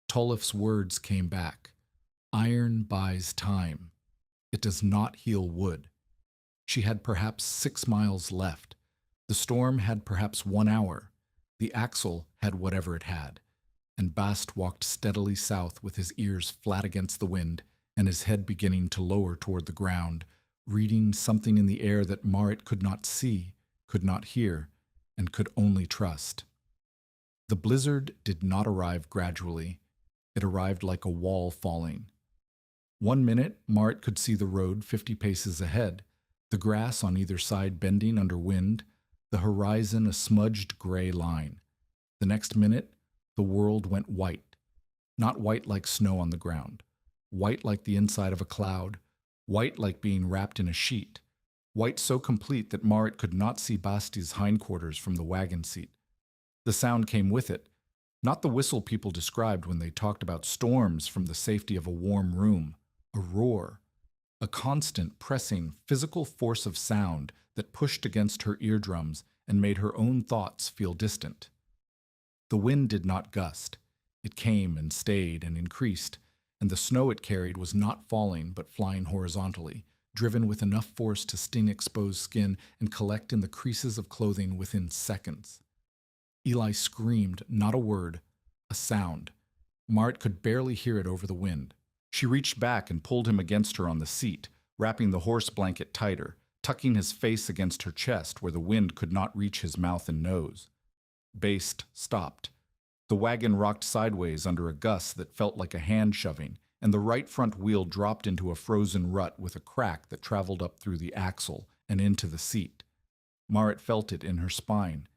Tollef's words came back. Iron buys time. It does not heal wood. She had perhaps 6 miles left. The storm had perhaps 1 hour. The axle had whatever it had. And Bast walked steadily south with his ears flat against the wind and his head beginning to lower toward the ground, reading something in the air that Marit could not see, could not hear, and could only trust. The blizzard did not arrive gradually. It arrived like a wall falling. 1 minute, Marit could see the road 50 paces ahead, the grass on either side bending under wind, the horizon a smudged gray line. The next minute, the world went white, not white like snow on the ground, white like the inside of a cloud, white like being wrapped in a sheet, white so complete that Marit could not see Basti's hindquarters from the wagon seat. The sound came with it, not the whistle people described when they talked about storms from the safety of a warm room, a roar, a constant, pressing, physical force of sound that pushed against her eardrums and made her own thoughts feel distant. The wind did not gust. It came and stayed and increased, and the snow it carried was not falling but flying horizontally, driven with enough force to sting exposed skin and collect in the creases of clothing within seconds. Eli screamed, not a word, a sound. Marit could barely hear it over the wind. She reached back and pulled him against her on the seat, wrapping the horse blanket tighter, tucking his face against her chest where the wind could not reach his mouth and nose. Bast stopped. The wagon rocked sideways under a gust that felt like a hand shoving, and the right front wheel dropped into a frozen rut with a crack that traveled up through the axle and into the seat. Marit felt it in her spine.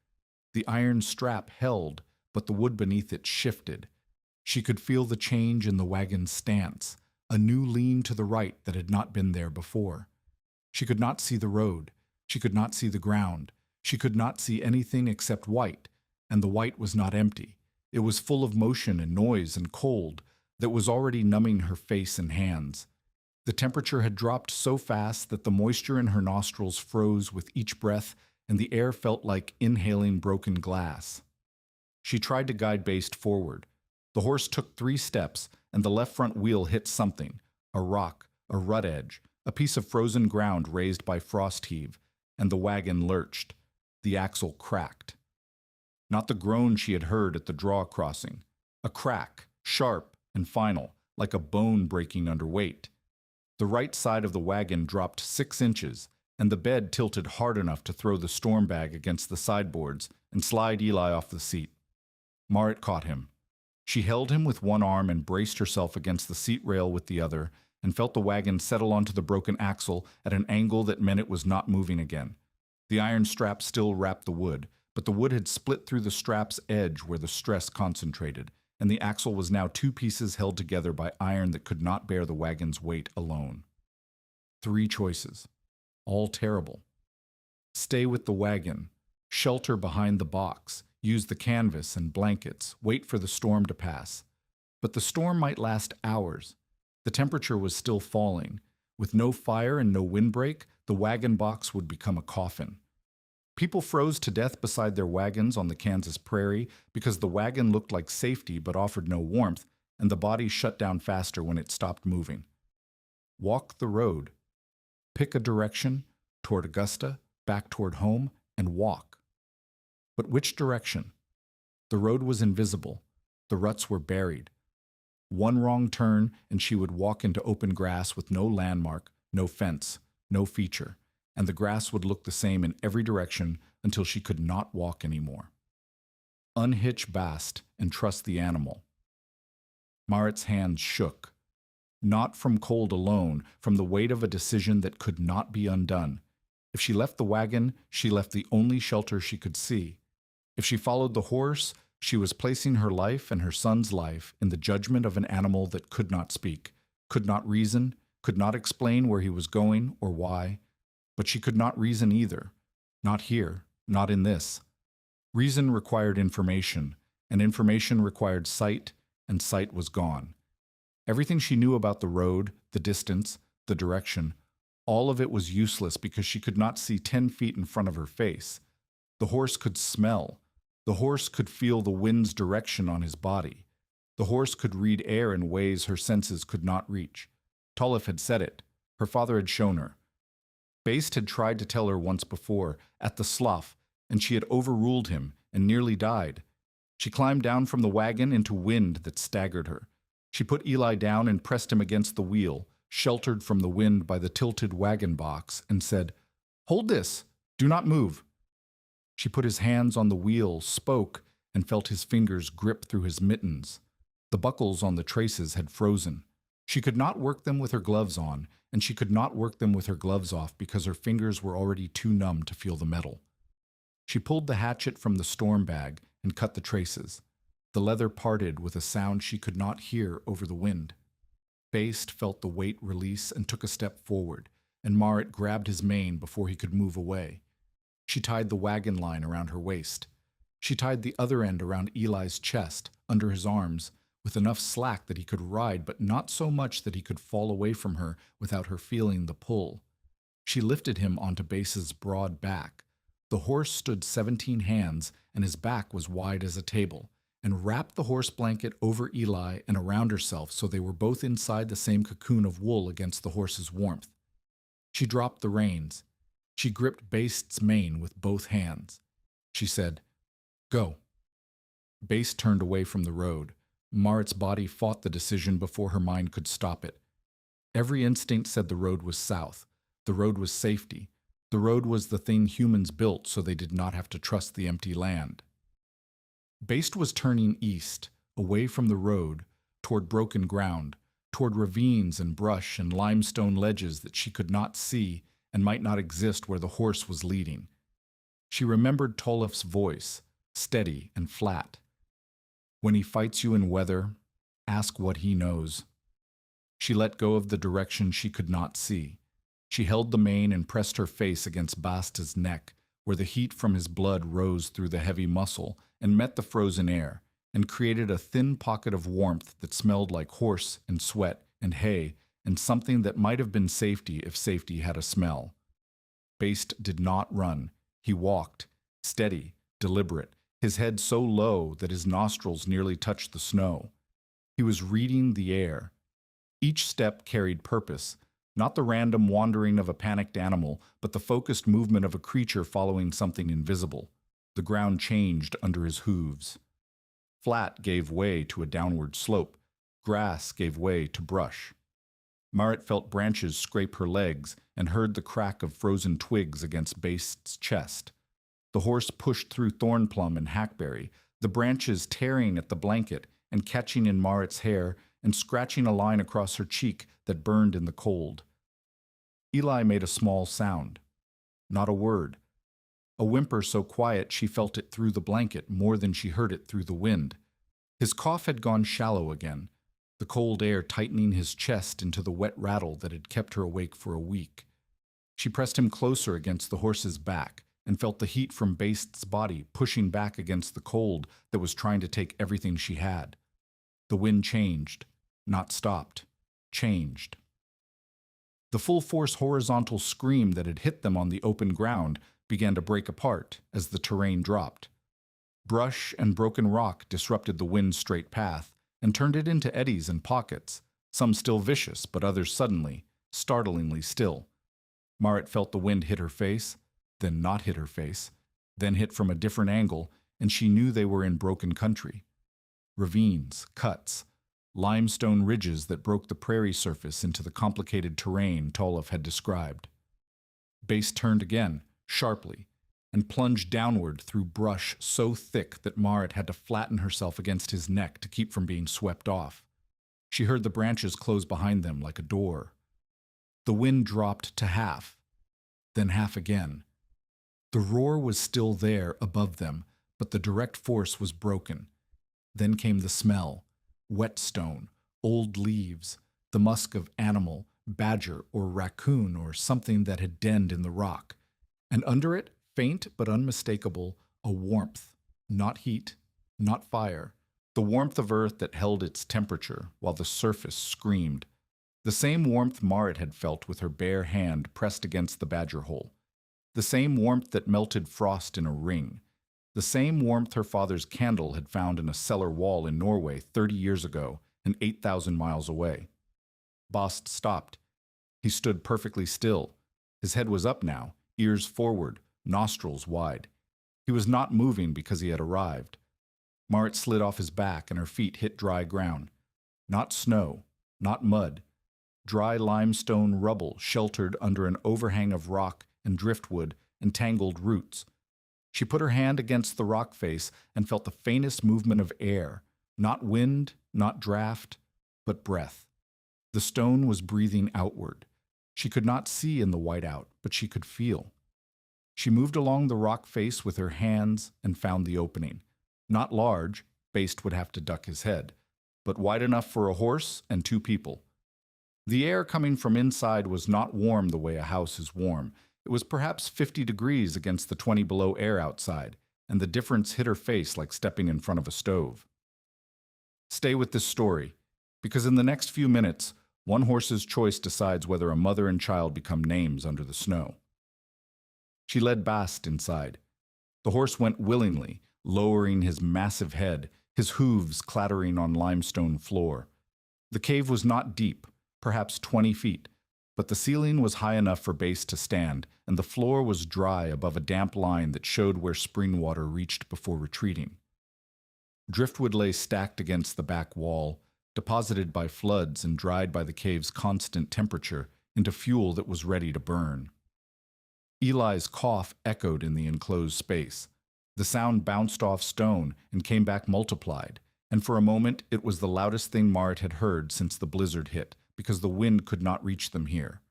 The iron strap held, but the wood beneath it shifted. She could feel the change in the wagon's stance, a new lean to the right that had not been there before. She could not see the road. She could not see the ground. She could not see anything except white, and the white was not empty. It was full of motion and noise and cold that was already numbing her face and hands. The temperature had dropped so fast that the moisture in her nostrils froze with each breath, and the air felt like inhaling broken glass. She tried to guide Bast forward. The horse took 3 steps, and the left front wheel hit something, a rock, a rut edge, a piece of frozen ground raised by frost heave, and the wagon lurched. The axle cracked. Not the groan she had heard at the draw crossing. A crack, sharp and final, like a bone breaking under weight. The right side of the wagon dropped 6 inches, and the bed tilted hard enough to throw the storm bag against the sideboards and slide Eli off the seat. Marit caught him. She held him with one arm and braced herself against the seat rail with the other, and felt the wagon settle onto the broken axle at an angle that meant it was not moving again. The iron strap still wrapped the wood, but the wood had split through the strap's edge where the stress concentrated, and the axle was now 2 pieces held together by iron that could not bear the wagon's weight alone. 3 choices, all terrible. Stay with the wagon, shelter behind the box, use the canvas and blankets, wait for the storm to pass. But the storm might last hours. The temperature was still falling. With no fire and no windbreak, the wagon box would become a coffin. People froze to death beside their wagons on the Kansas prairie because the wagon looked like safety but offered no warmth, and the body shut down faster when it stopped moving. Walk the road. Pick a direction, toward Augusta, back toward home, and walk. But which direction? The road was invisible. The ruts were buried. One wrong turn, and she would walk into open grass with no landmark, no fence, no feature, and the grass would look the same in every direction until she could not walk anymore. Unhitch Bast and trust the animal. Marit's hands shook. Not from cold alone, from the weight of a decision that could not be undone. If she left the wagon, she left the only shelter she could see. If she followed the horse, she was placing her life and her son's life in the judgment of an animal that could not speak, could not reason, could not explain where he was going or why. But she could not reason either. Not here, not in this. Reason required information, and information required sight, and sight was gone. Everything she knew about the road, the distance, the direction, All of it was useless because she could not see 10 feet in front of her face. The horse could smell. The horse could feel the wind's direction on his body. The horse could read air in ways her senses could not reach. Tolliff had said it. Her father had shown her. Baste had tried to tell her once before, at the slough, and she had overruled him and nearly died. She climbed down from the wagon into wind that staggered her. She put Eli down and pressed him against the wheel, sheltered from the wind by the tilted wagon box, and said, "Hold this. Do not move." She put his hands on the wheel, spoke, and felt his fingers grip through his mittens. The buckles on the traces had frozen. She could not work them with her gloves on, and she could not work them with her gloves off because her fingers were already too numb to feel the metal. She pulled the hatchet from the storm bag and cut the traces. The leather parted with a sound she could not hear over the wind. Baste felt the weight release and took a step forward, and Marit grabbed his mane before he could move away. She tied the wagon line around her waist. She tied the other end around Eli's chest, under his arms, with enough slack that he could ride, but not so much that he could fall away from her without her feeling the pull. She lifted him onto Base's broad back. The horse stood 17 hands, and his back was wide as a table, and wrapped the horse blanket over Eli and around herself so they were both inside the same cocoon of wool against the horse's warmth. She dropped the reins. She gripped Baste's mane with both hands. She said, "Go." Baste turned away from the road. Marit's body fought the decision before her mind could stop it. Every instinct said the road was south. The road was safety. The road was the thing humans built so they did not have to trust the empty land. Baste was turning east, away from the road, toward broken ground, toward ravines and brush and limestone ledges that she could not see and might not exist where the horse was leading. She remembered Tolliff's voice, steady and flat. "When he fights you in weather, ask what he knows." She let go of the direction she could not see. She held the mane and pressed her face against Basta's neck, where the heat from his blood rose through the heavy muscle and met the frozen air, and created a thin pocket of warmth that smelled like horse and sweat and hay and something that might have been safety if safety had a smell. Baste did not run. He walked, steady, deliberate, his head so low that his nostrils nearly touched the snow. He was reading the air. Each step carried purpose, not the random wandering of a panicked animal, but the focused movement of a creature following something invisible. The ground changed under his hooves. Flat gave way to a downward slope. Grass gave way to brush. Marit felt branches scrape her legs and heard the crack of frozen twigs against Baste's chest. The horse pushed through thornplum and hackberry, the branches tearing at the blanket and catching in Marit's hair and scratching a line across her cheek that burned in the cold. Eli made a small sound. Not a word. A whimper so quiet she felt it through the blanket more than she heard it through the wind. His cough had gone shallow again, the cold air tightening his chest into the wet rattle that had kept her awake for a week. She pressed him closer against the horse's back and felt the heat from Baste's body pushing back against the cold that was trying to take everything she had. The wind changed, not stopped, changed. The full-force horizontal scream that had hit them on the open ground began to break apart as the terrain dropped. Brush and broken rock disrupted the wind's straight path and turned it into eddies and pockets, some still vicious but others suddenly, startlingly still. Marit felt the wind hit her face, then not hit her face, then hit from a different angle, and she knew they were in broken country. Ravines, cuts, limestone ridges that broke the prairie surface into the complicated terrain Tolliff had described. Baste turned again, sharply, and plunged downward through brush so thick that Marit had to flatten herself against his neck to keep from being swept off. She heard the branches close behind them like a door. The wind dropped to half, then half again. The roar was still there above them, but the direct force was broken. Then came the smell, wet stone, old leaves, the musk of animal, badger or raccoon or something that had denned in the rock. And under it, faint but unmistakable, a warmth, not heat, not fire, the warmth of earth that held its temperature while the surface screamed. The same warmth Marit had felt with her bare hand pressed against the badger hole. The same warmth that melted frost in a ring. The same warmth her father's candle had found in a cellar wall in Norway 30 years ago and 8,000 miles away. Bast stopped. He stood perfectly still. His head was up now, ears forward, nostrils wide. He was not moving because he had arrived. Marit slid off his back and her feet hit dry ground. Not snow, not mud. Dry limestone rubble sheltered under an overhang of rock and driftwood and tangled roots. She put her hand against the rock face and felt the faintest movement of air, not wind, not draft, but breath. The stone was breathing outward. She could not see in the whiteout, but she could feel. She moved along the rock face with her hands and found the opening. Not large, Baste would have to duck his head, but wide enough for a horse and 2 people. The air coming from inside was not warm the way a house is warm. It was perhaps 50 degrees against the 20 below air outside, and the difference hit her face like stepping in front of a stove. Stay with this story, because in the next few minutes, one horse's choice decides whether a mother and child become names under the snow. She led Bast inside. The horse went willingly, lowering his massive head, his hooves clattering on limestone floor. The cave was not deep, perhaps 20 feet, but the ceiling was high enough for Baste to stand, and the floor was dry above a damp line that showed where spring water reached before retreating. Driftwood lay stacked against the back wall, deposited by floods and dried by the cave's constant temperature into fuel that was ready to burn. Eli's cough echoed in the enclosed space. The sound bounced off stone and came back multiplied, and for a moment it was the loudest thing Marit had heard since the blizzard hit, because the wind could not reach them here.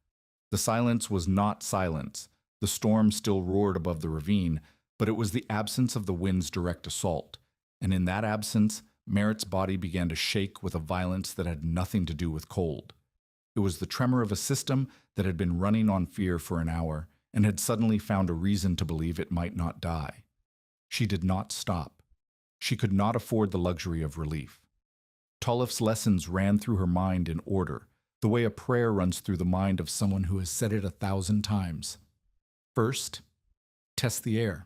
The silence was not silence. The storm still roared above the ravine, but it was the absence of the wind's direct assault, and in that absence, Marit's body began to shake with a violence that had nothing to do with cold. It was the tremor of a system that had been running on fear for an hour and had suddenly found a reason to believe it might not die. She did not stop. She could not afford the luxury of relief. Tollef's lessons ran through her mind in order, the way a prayer runs through the mind of someone who has said it 1,000 times. First, test the air.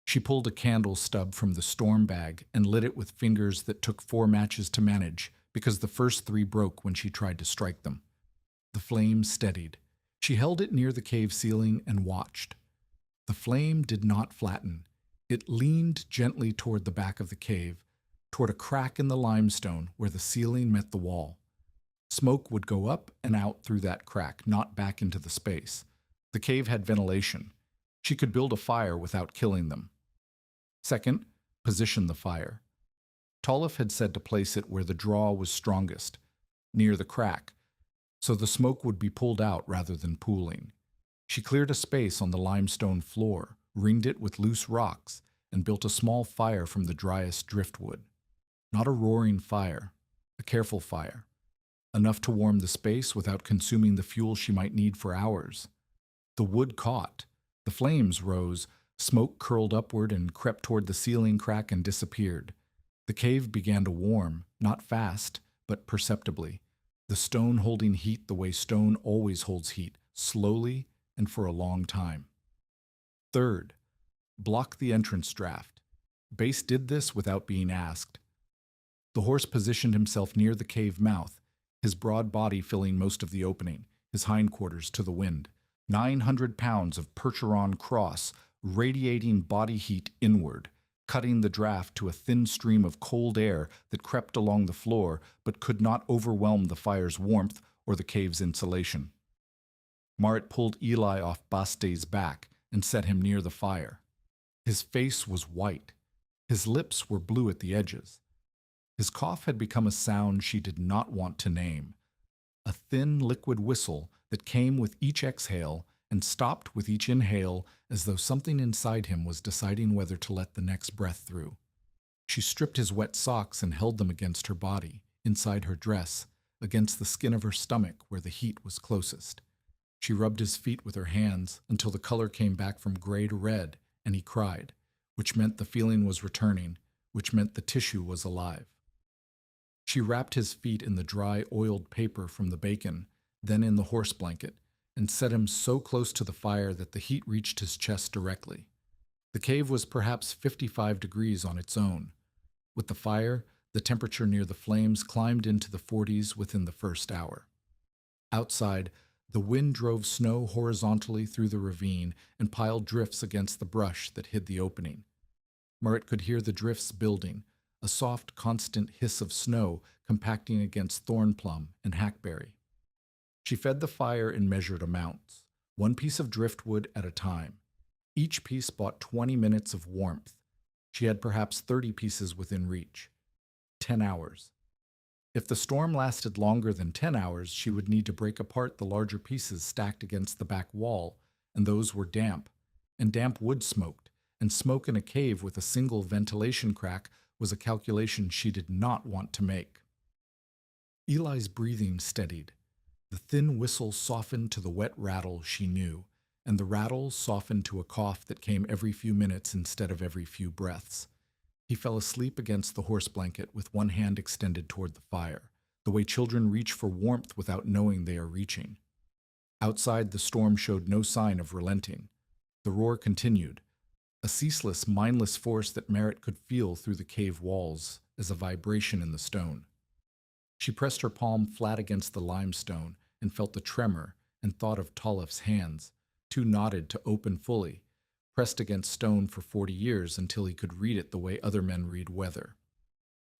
She pulled a candle stub from the storm bag and lit it with fingers that took 4 matches to manage, because the first 3 broke when she tried to strike them. The flame steadied. She held it near the cave ceiling and watched. The flame did not flatten. It leaned gently toward the back of the cave, toward a crack in the limestone where the ceiling met the wall. Smoke would go up and out through that crack, not back into the space. The cave had ventilation. She could build a fire without killing them. Second, position the fire. Tollef had said to place it where the draw was strongest, near the crack, so the smoke would be pulled out rather than pooling. She cleared a space on the limestone floor, ringed it with loose rocks, and built a small fire from the driest driftwood. Not a roaring fire, a careful fire, enough to warm the space without consuming the fuel she might need for hours. The wood caught. The flames rose, smoke curled upward and crept toward the ceiling crack and disappeared. The cave began to warm, not fast, but perceptibly. The stone holding heat the way stone always holds heat, slowly and for a long time. Third, block the entrance draft. Baste did this without being asked. The horse positioned himself near the cave mouth, his broad body filling most of the opening, his hindquarters to the wind. 900 pounds of Percheron cross, radiating body heat inward, cutting the draft to a thin stream of cold air that crept along the floor but could not overwhelm the fire's warmth or the cave's insulation. Marit pulled Eli off Baste's back and set him near the fire. His face was white. His lips were blue at the edges. His cough had become a sound she did not want to name, a thin liquid whistle that came with each exhale and stopped with each inhale, as though something inside him was deciding whether to let the next breath through. She stripped his wet socks and held them against her body, inside her dress, against the skin of her stomach where the heat was closest. She rubbed his feet with her hands until the color came back from gray to red, and he cried, which meant the feeling was returning, which meant the tissue was alive. She wrapped his feet in the dry, oiled paper from the bacon, then in the horse blanket, and set him so close to the fire that the heat reached his chest directly. The cave was perhaps 55 degrees on its own. With the fire, the temperature near the flames climbed into the 40s within the first hour. Outside, the wind drove snow horizontally through the ravine and piled drifts against the brush that hid the opening. Merritt could hear the drifts building, a soft, constant hiss of snow compacting against thorn plum and hackberry. She fed the fire in measured amounts, one piece of driftwood at a time. Each piece bought 20 minutes of warmth. She had perhaps 30 pieces within reach. 10 hours. If the storm lasted longer than 10 hours, she would need to break apart the larger pieces stacked against the back wall, and those were damp, and damp wood smoked, and smoke in a cave with a single ventilation crack was a calculation she did not want to make. Eli's breathing steadied. The thin whistle softened to the wet rattle she knew, and the rattle softened to a cough that came every few minutes instead of every few breaths. He fell asleep against the horse blanket with one hand extended toward the fire, the way children reach for warmth without knowing they are reaching. Outside, the storm showed no sign of relenting. The roar continued, a ceaseless, mindless force that Merritt could feel through the cave walls as a vibration in the stone. She pressed her palm flat against the limestone and felt the tremor and thought of Tollef's hands, too knotted to open fully, pressed against stone for 40 years until he could read it the way other men read weather.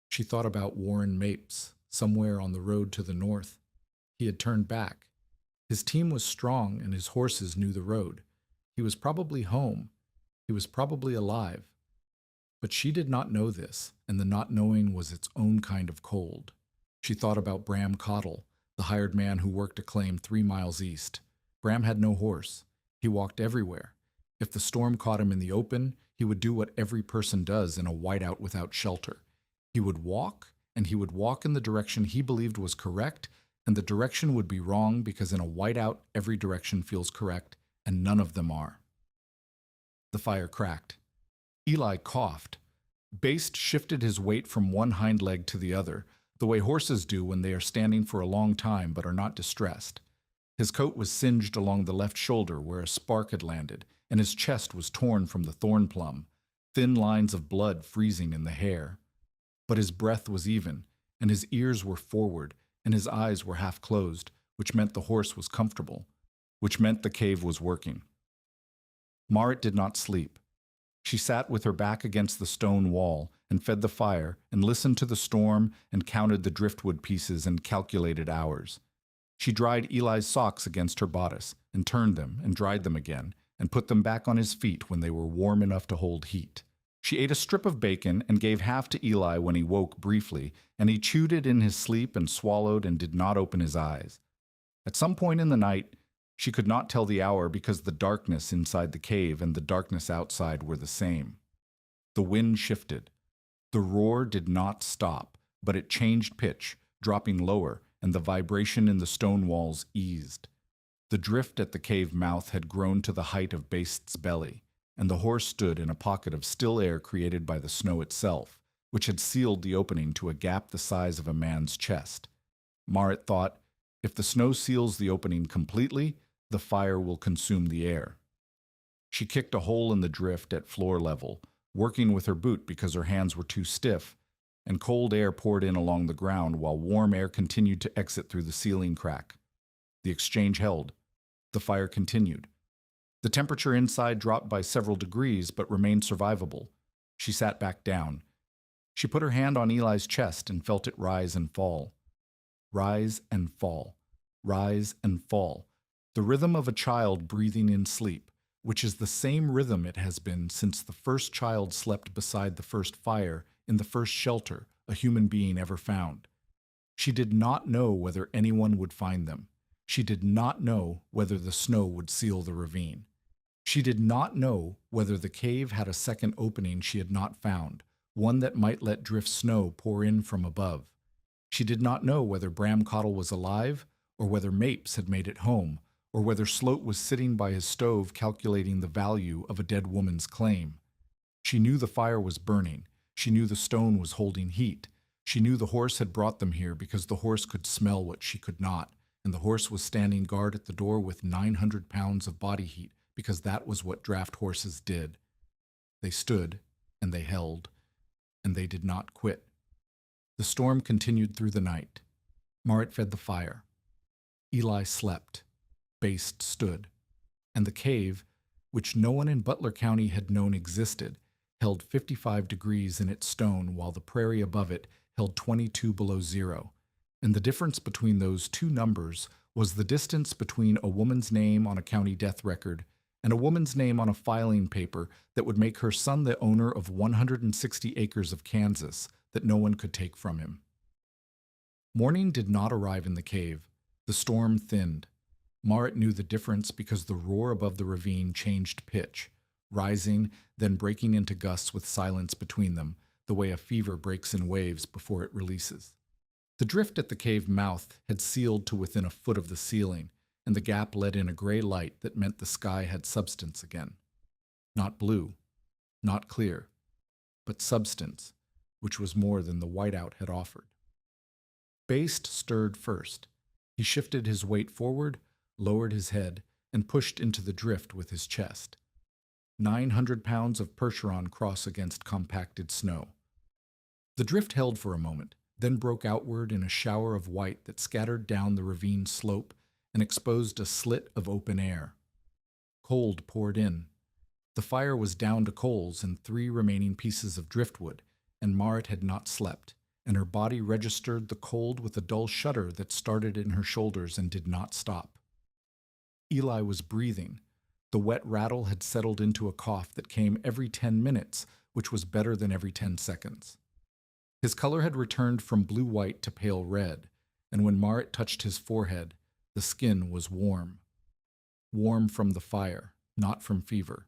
She thought about Warren Mapes, somewhere on the road to the north. He had turned back. His team was strong and his horses knew the road. He was probably home. He was probably alive. But she did not know this, and the not knowing was its own kind of cold. She thought about Bram Cottle, the hired man who worked a claim 3 miles east. Bram had no horse. He walked everywhere. If the storm caught him in the open, he would do what every person does in a whiteout without shelter. He would walk, and he would walk in the direction he believed was correct, and the direction would be wrong because in a whiteout every direction feels correct, and none of them are. The fire cracked. Eli coughed. Baste shifted his weight from one hind leg to the other, the way horses do when they are standing for a long time but are not distressed. His coat was singed along the left shoulder where a spark had landed, and his chest was torn from the thorn plum, thin lines of blood freezing in the hair. But his breath was even, and his ears were forward, and his eyes were half closed, which meant the horse was comfortable, which meant the cave was working. Marit did not sleep. She sat with her back against the stone wall and fed the fire and listened to the storm and counted the driftwood pieces and calculated hours. She dried Eli's socks against her bodice and turned them and dried them again and put them back on his feet when they were warm enough to hold heat. She ate a strip of bacon and gave half to Eli when he woke briefly, and he chewed it in his sleep and swallowed and did not open his eyes. At some point in the night, she could not tell the hour because the darkness inside the cave and the darkness outside were the same. The wind shifted. The roar did not stop, but it changed pitch, dropping lower, and the vibration in the stone walls eased. The drift at the cave mouth had grown to the height of Baste's belly, and the horse stood in a pocket of still air created by the snow itself, which had sealed the opening to a gap the size of a man's chest. Marit thought, if the snow seals the opening completely, the fire will consume the air. She kicked a hole in the drift at floor level, working with her boot because her hands were too stiff, and cold air poured in along the ground while warm air continued to exit through the ceiling crack. The exchange held. The fire continued. The temperature inside dropped by several degrees but remained survivable. She sat back down. She put her hand on Eli's chest and felt it rise and fall. Rise and fall. Rise and fall. The rhythm of a child breathing in sleep, which is the same rhythm it has been since the first child slept beside the first fire in the first shelter a human being ever found. She did not know whether anyone would find them. She did not know whether the snow would seal the ravine. She did not know whether the cave had a second opening she had not found, one that might let drift snow pour in from above. She did not know whether Bram Cottle was alive, or whether Mapes had made it home, or whether Sloat was sitting by his stove calculating the value of a dead woman's claim. She knew the fire was burning. She knew the stone was holding heat. She knew the horse had brought them here because the horse could smell what she could not, and the horse was standing guard at the door with 900 pounds of body heat because that was what draft horses did. They stood, and they held, and they did not quit. The storm continued through the night. Marit fed the fire. Eli slept. Baste stood. And the cave, which no one in Butler County had known existed, held 55 degrees in its stone while the prairie above it held 22 below zero. And the difference between those two numbers was the distance between a woman's name on a county death record and a woman's name on a filing paper that would make her son the owner of 160 acres of Kansas that no one could take from him. Morning did not arrive in the cave. The storm thinned. Marit knew the difference because the roar above the ravine changed pitch, rising, then breaking into gusts with silence between them, the way a fever breaks in waves before it releases. The drift at the cave mouth had sealed to within a foot of the ceiling, and the gap let in a gray light that meant the sky had substance again. Not blue, not clear, but substance, which was more than the whiteout had offered. Baste stirred first. He shifted his weight forward, lowered his head, and pushed into the drift with his chest. 900 pounds of percheron cross against compacted snow. The drift held for a moment, then broke outward in a shower of white that scattered down the ravine slope and exposed a slit of open air. Cold poured in. The fire was down to coals and 3 remaining pieces of driftwood, and Marit had not slept, and her body registered the cold with a dull shudder that started in her shoulders and did not stop. Eli was breathing. The wet rattle had settled into a cough that came every 10 minutes, which was better than every 10 seconds. His color had returned from blue-white to pale red, and when Marit touched his forehead, the skin was warm. Warm from the fire, not from fever.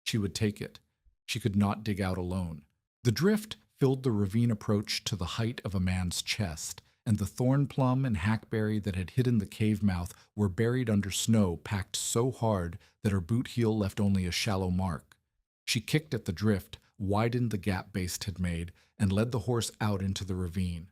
She would take it. She could not dig out alone. The drift filled the ravine approach to the height of a man's chest, and the thorn plum and hackberry that had hidden the cave mouth were buried under snow packed so hard that her boot heel left only a shallow mark. She kicked at the drift, widened the gap Baste had made, and led the horse out into the ravine.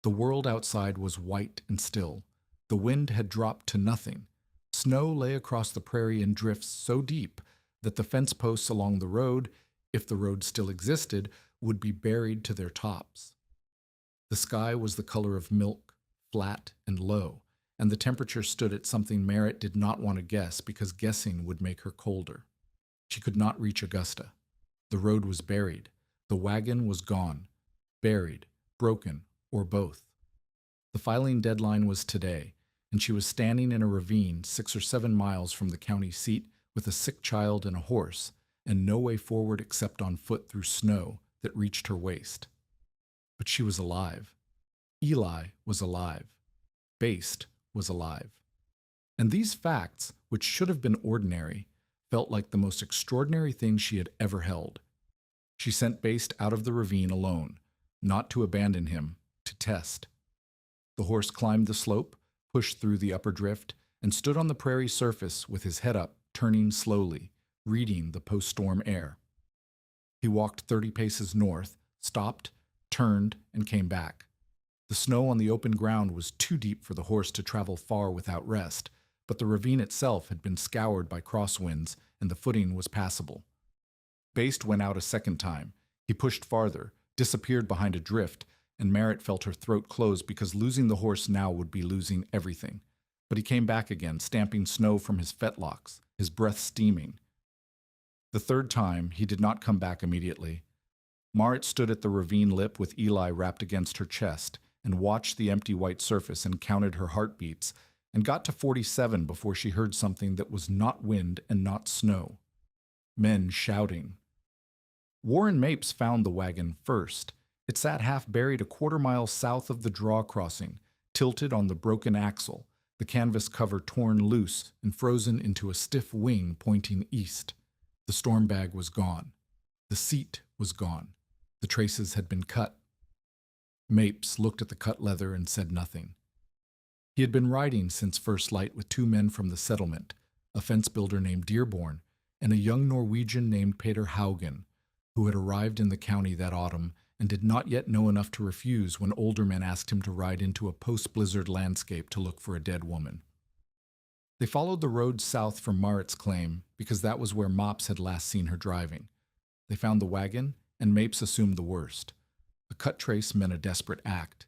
The world outside was white and still. The wind had dropped to nothing. Snow lay across the prairie in drifts so deep that the fence posts along the road, if the road still existed, would be buried to their tops. The sky was the color of milk, flat and low, and the temperature stood at something Marit did not want to guess because guessing would make her colder. She could not reach Augusta. The road was buried. The wagon was gone, buried, broken, or both. The filing deadline was today, and she was standing in a ravine 6 or 7 miles from the county seat with a sick child and a horse, and no way forward except on foot through snow that reached her waist. But she was alive. Eli was alive. Baste was alive. And these facts, which should have been ordinary, felt like the most extraordinary thing she had ever held. She sent Baste out of the ravine alone, not to abandon him, to test. The horse climbed the slope, pushed through the upper drift, and stood on the prairie surface with his head up, turning slowly, reading the post-storm air. He walked 30 paces north, stopped, turned, and came back. The snow on the open ground was too deep for the horse to travel far without rest, but the ravine itself had been scoured by crosswinds, and the footing was passable. Baste went out a second time. He pushed farther, disappeared behind a drift, and Marit felt her throat close because losing the horse now would be losing everything. But he came back again, stamping snow from his fetlocks, his breath steaming. The third time, he did not come back immediately. Marit stood at the ravine lip with Eli wrapped against her chest and watched the empty white surface and counted her heartbeats and got to 47 before she heard something that was not wind and not snow. Men shouting. Warren Mapes found the wagon first. It sat half buried a quarter-mile south of the draw crossing, tilted on the broken axle, the canvas cover torn loose and frozen into a stiff wing pointing east. The storm bag was gone. The seat was gone. The traces had been cut. Mapes looked at the cut leather and said nothing. He had been riding since first light with 2 men from the settlement, a fence builder named Dearborn and a young Norwegian named Peter Haugen, who had arrived in the county that autumn and did not yet know enough to refuse when older men asked him to ride into a post-blizzard landscape to look for a dead woman. They followed the road south from Marit's claim because that was where Mops had last seen her driving. They found the wagon, and Mapes assumed the worst. A cut trace meant a desperate act.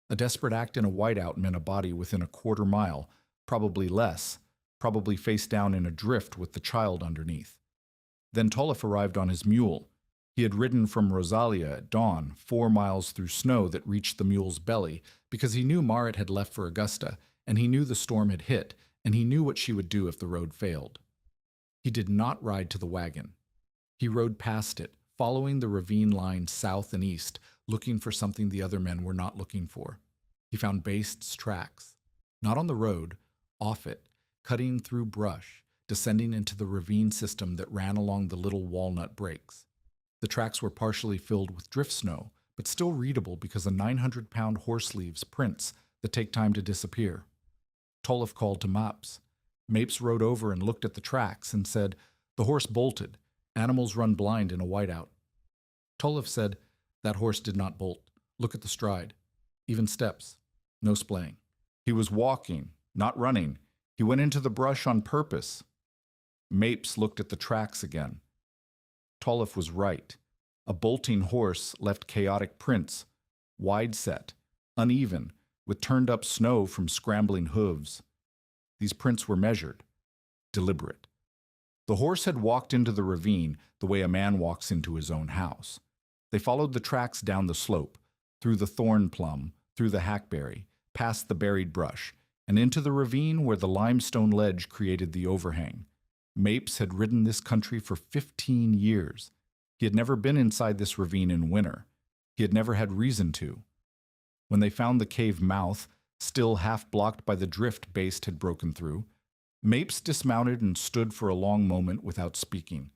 A desperate act in a whiteout meant a body within a quarter mile, probably less, probably face down in a drift with the child underneath. Then Tolliff arrived on his mule. He had ridden from Rosalia at dawn, 4 miles through snow that reached the mule's belly, because he knew Marit had left for Augusta, and he knew the storm had hit, and he knew what she would do if the road failed. He did not ride to the wagon. He rode past it, following the ravine line south and east, looking for something the other men were not looking for. He found Baist's tracks. Not on the road, off it, cutting through brush, descending into the ravine system that ran along the little walnut breaks. The tracks were partially filled with drift snow, but still readable because of 900-pound horse leaves prints that take time to disappear. Tolliff called to Mapes. Mapes rode over and looked at the tracks and said, "The horse bolted. Animals run blind in a whiteout." Tolliff said, "That horse did not bolt. Look at the stride. Even steps. No splaying. He was walking, not running. He went into the brush on purpose." Mapes looked at the tracks again. Tolliff was right. A bolting horse left chaotic prints, wide set, uneven, with turned-up snow from scrambling hooves. These prints were measured, deliberate. The horse had walked into the ravine the way a man walks into his own house. They followed the tracks down the slope, through the thorn plum, through the hackberry, past the buried brush, and into the ravine where the limestone ledge created the overhang. Mapes had ridden this country for 15 years. He had never been inside this ravine in winter. He had never had reason to. When they found the cave mouth, still half blocked by the drift Baist had broken through, Mapes dismounted and stood for a long moment without speaking.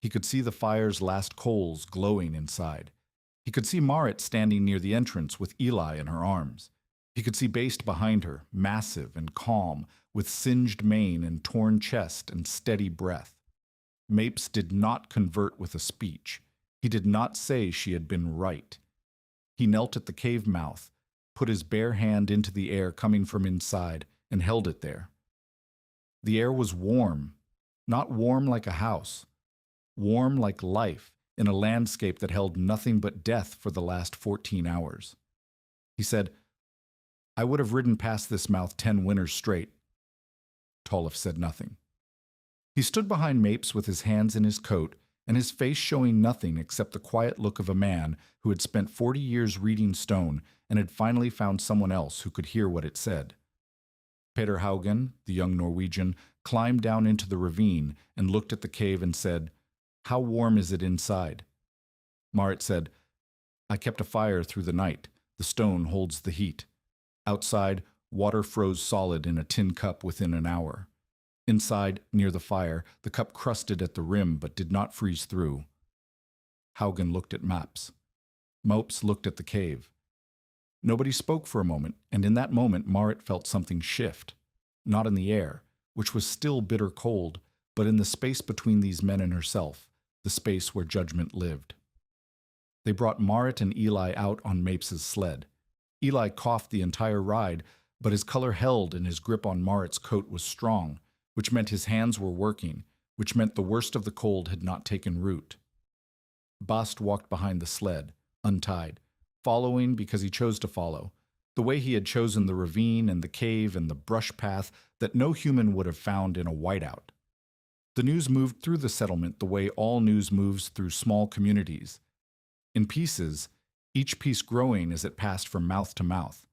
He could see the fire's last coals glowing inside. He could see Marit standing near the entrance with Eli in her arms. He could see Baist behind her, massive and calm, with singed mane and torn chest and steady breath. Mapes did not convert with a speech. He did not say she had been right. He knelt at the cave mouth, put his bare hand into the air coming from inside, and held it there. The air was warm, not warm like a house, warm like life in a landscape that held nothing but death for the last 14 hours. He said, "I would have ridden past this mouth 10 winters straight." Tolliff said nothing. He stood behind Mapes with his hands in his coat and his face showing nothing except the quiet look of a man who had spent 40 years reading stone and had finally found someone else who could hear what it said. Peter Haugen, the young Norwegian, climbed down into the ravine and looked at the cave and said, "How warm is it inside?" Marit said, "I kept a fire through the night. The stone holds the heat. Outside, water froze solid in a tin cup within an hour. Inside, near the fire, the cup crusted at the rim but did not freeze through." Haugen looked at Mapes. Mopes looked at the cave. Nobody spoke for a moment, and in that moment Marit felt something shift, not in the air, which was still bitter cold, but in the space between these men and herself, the space where judgment lived. They brought Marit and Eli out on Mapes's sled. Eli coughed the entire ride, but his color held and his grip on Marit's coat was strong, which meant his hands were working, which meant the worst of the cold had not taken root. Bast walked behind the sled, untied, following because he chose to follow, the way he had chosen the ravine and the cave and the brush path that no human would have found in a whiteout. The news moved through the settlement the way all news moves through small communities. In pieces, each piece growing as it passed from mouth to mouth.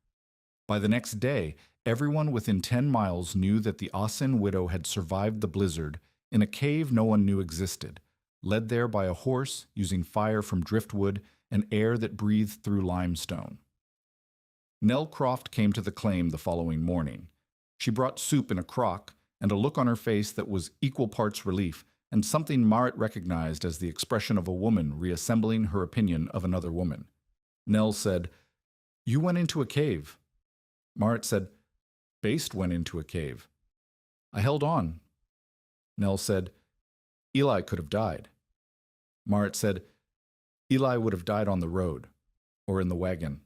By the next day, everyone within 10 miles knew that the Ossen widow had survived the blizzard in a cave no one knew existed, led there by a horse using fire from driftwood and air that breathed through limestone. Nell Croft came to the claim the following morning. She brought soup in a crock and a look on her face that was equal parts relief and something Marit recognized as the expression of a woman reassembling her opinion of another woman. Nell said, "You went into a cave." Marit said, "Baist went into a cave." "I held on." Nell said, "Eli could have died." Marit said, "Eli would have died on the road. or in the wagon.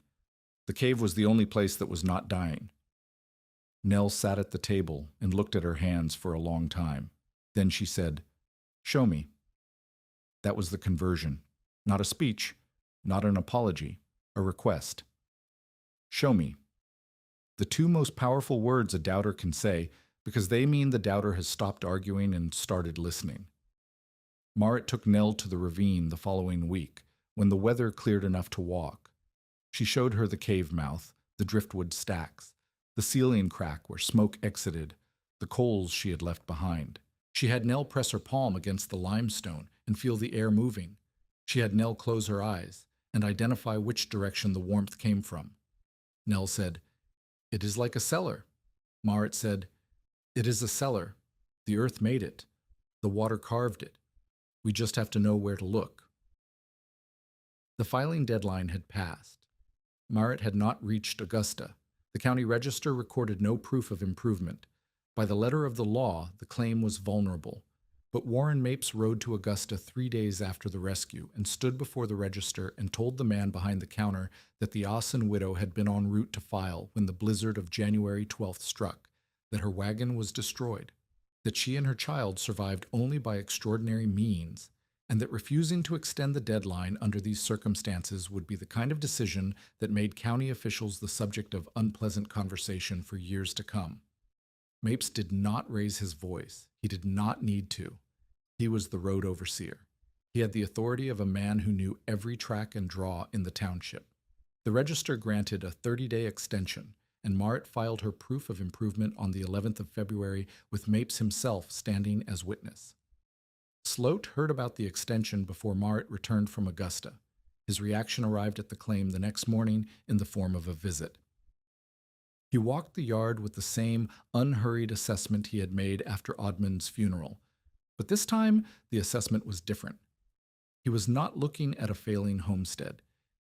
The cave was the only place that was not dying. Nell sat at the table and looked at her hands for a long time. Then she said, "Show me." That was the conversion. Not a speech, not an apology, a request. Show me. The two most powerful words a doubter can say, because they mean the doubter has stopped arguing and started listening. Marit took Nell to the ravine the following week, when the weather cleared enough to walk. She showed her the cave mouth, the driftwood stacks, the ceiling crack where smoke exited, the coals she had left behind. She had Nell press her palm against the limestone and feel the air moving. She had Nell close her eyes and identify which direction the warmth came from. Nell said, "It is like a cellar." Marit said, "It is a cellar. The earth made it. The water carved it. We just have to know where to look." The filing deadline had passed. Marit had not reached Augusta. The county register recorded no proof of improvement. By the letter of the law, the claim was vulnerable. But Warren Mapes rode to Augusta 3 days after the rescue and stood before the register and told the man behind the counter that the Austin widow had been en route to file when the blizzard of January 12th struck, that her wagon was destroyed, that she and her child survived only by extraordinary means, and that refusing to extend the deadline under these circumstances would be the kind of decision that made county officials the subject of unpleasant conversation for years to come. Mapes did not raise his voice. He did not need to. He was the road overseer. He had the authority of a man who knew every track and draw in the township. The register granted a 30-day extension, and Marit filed her proof of improvement on the 11th of February with Mapes himself standing as witness. Sloat heard about the extension before Marit returned from Augusta. His reaction arrived at the claim the next morning in the form of a visit. He walked the yard with the same unhurried assessment he had made after Odmund's funeral. But this time, the assessment was different. He was not looking at a failing homestead.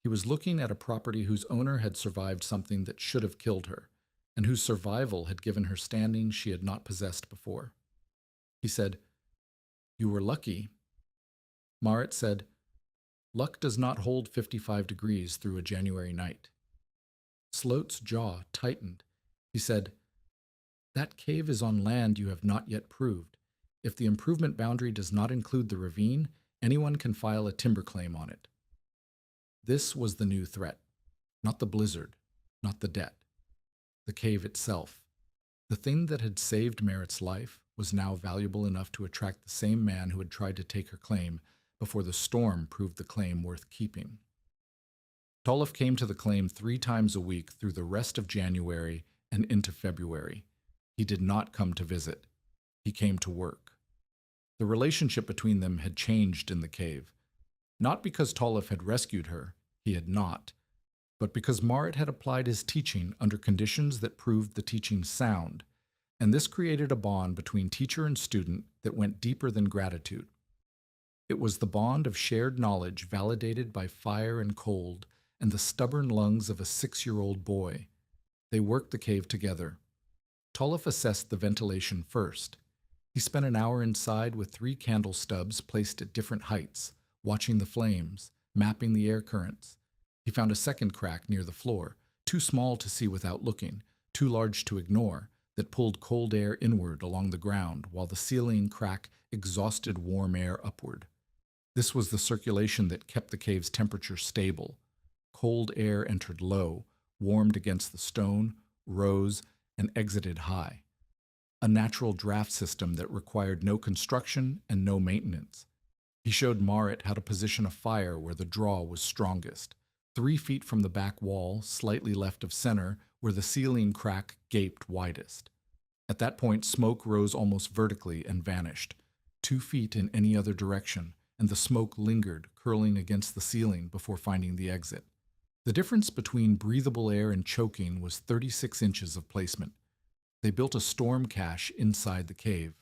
He was looking at a property whose owner had survived something that should have killed her, and whose survival had given her standing she had not possessed before. He said, "You were lucky." Marit said, "Luck does not hold 55 degrees through a January night." Sloat's jaw tightened. He said, "That cave is on land you have not yet proved. If the improvement boundary does not include the ravine, anyone can file a timber claim on it." This was the new threat. Not the blizzard, not the debt. The cave itself. The thing that had saved Marit's life was now valuable enough to attract the same man who had tried to take her claim before the storm proved the claim worth keeping. Tolliff came to the claim 3 times a week through the rest of January and into February. He did not come to visit. He came to work. The relationship between them had changed in the cave. Not because Tolliff had rescued her, he had not, but because Marit had applied his teaching under conditions that proved the teaching sound, and this created a bond between teacher and student that went deeper than gratitude. It was the bond of shared knowledge validated by fire and cold and the stubborn lungs of a 6-year-old boy. They worked the cave together. Tolliff assessed the ventilation first. He spent an hour inside with 3 candle stubs placed at different heights, watching the flames, mapping the air currents. He found a second crack near the floor, too small to see without looking, too large to ignore, that pulled cold air inward along the ground while the ceiling crack exhausted warm air upward. This was the circulation that kept the cave's temperature stable. Cold air entered low, warmed against the stone, rose, and exited high. A natural draft system that required no construction and no maintenance. He showed Marit how to position a fire where the draw was strongest, 3 feet from the back wall, slightly left of center, where the ceiling crack gaped widest. At that point, smoke rose almost vertically and vanished, 2 feet in any other direction, and the smoke lingered, curling against the ceiling before finding the exit. The difference between breathable air and choking was 36 inches of placement. They built a storm cache inside the cave.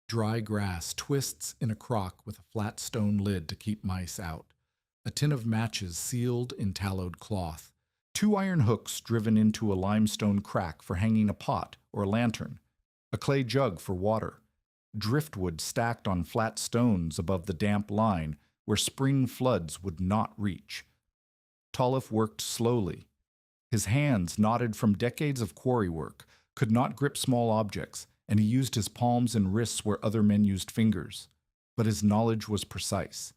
Dry grass twists in a crock with a flat stone lid to keep mice out. A tin of matches sealed in tallowed cloth. 2 iron hooks driven into a limestone crack for hanging a pot or a lantern. A clay jug for water. Driftwood stacked on flat stones above the damp line where spring floods would not reach. Tolliff worked slowly. His hands, knotted from decades of quarry work, could not grip small objects, and he used his palms and wrists where other men used fingers. But his knowledge was precise.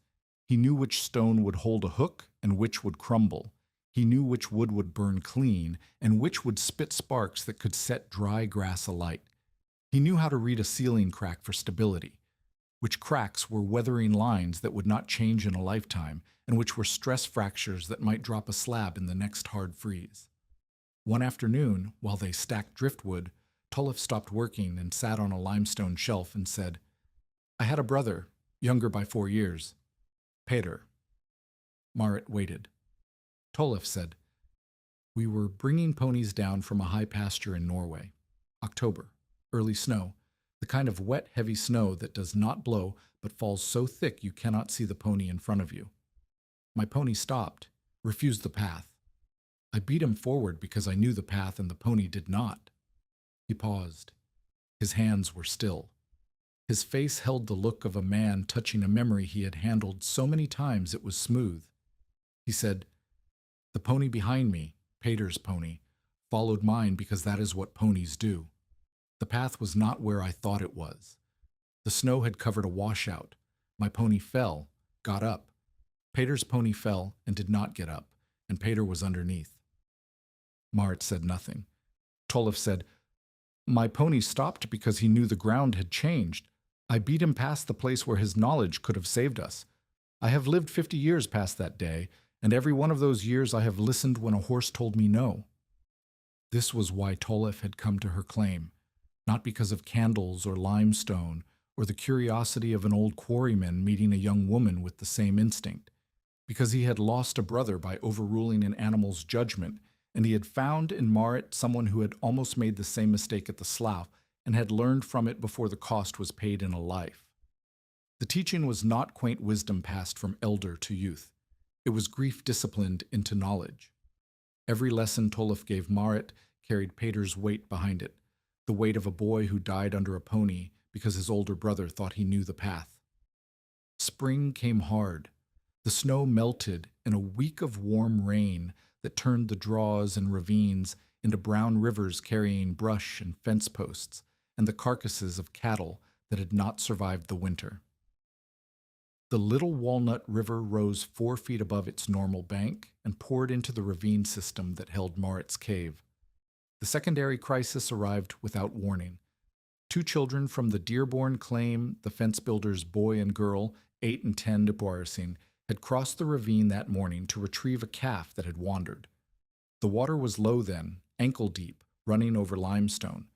He knew which stone would hold a hook and which would crumble. He knew which wood would burn clean and which would spit sparks that could set dry grass alight. He knew how to read a ceiling crack for stability, which cracks were weathering lines that would not change in a lifetime, and which were stress fractures that might drop a slab in the next hard freeze. One afternoon, while they stacked driftwood, Tolliff stopped working and sat on a limestone shelf and said, "I had a brother, younger by 4 years. Peter." Marit waited. Tolliff said, "We were bringing ponies down from a high pasture in Norway. October, early snow, the kind of wet, heavy snow that does not blow but falls so thick you cannot see the pony in front of you. My pony stopped, refused the path. I beat him forward because I knew the path and the pony did not." He paused. His hands were still. His face held the look of a man touching a memory he had handled so many times it was smooth. He said, "The pony behind me, Peter's pony, followed mine because that is what ponies do. The path was not where I thought it was. The snow had covered a washout. My pony fell, got up. Peter's pony fell and did not get up, and Peter was underneath." Marit said nothing. Tolliff said, "My pony stopped because he knew the ground had changed. I beat him past the place where his knowledge could have saved us. I have lived 50 years past that day, and every one of those years I have listened when a horse told me no." This was why Tolliff had come to her claim, not because of candles or limestone or the curiosity of an old quarryman meeting a young woman with the same instinct, because he had lost a brother by overruling an animal's judgment, and he had found in Marit someone who had almost made the same mistake at the slough and had learned from it before the cost was paid in a life. The teaching was not quaint wisdom passed from elder to youth. It was grief disciplined into knowledge. Every lesson Tolliff gave Marit carried Peter's weight behind it, the weight of a boy who died under a pony because his older brother thought he knew the path. Spring came hard. The snow melted in a week of warm rain that turned the draws and ravines into brown rivers carrying brush and fence posts and the carcasses of cattle that had not survived the winter. The Little Walnut River rose 4 feet above its normal bank and poured into the ravine system that held Marit's cave. The secondary crisis arrived without warning. 2 children from the Dearborn claim, the fence builder's boy and girl, 8 and 10 Deborahsing, had crossed the ravine that morning to retrieve a calf that had wandered. The water was low then, ankle deep, running over limestone.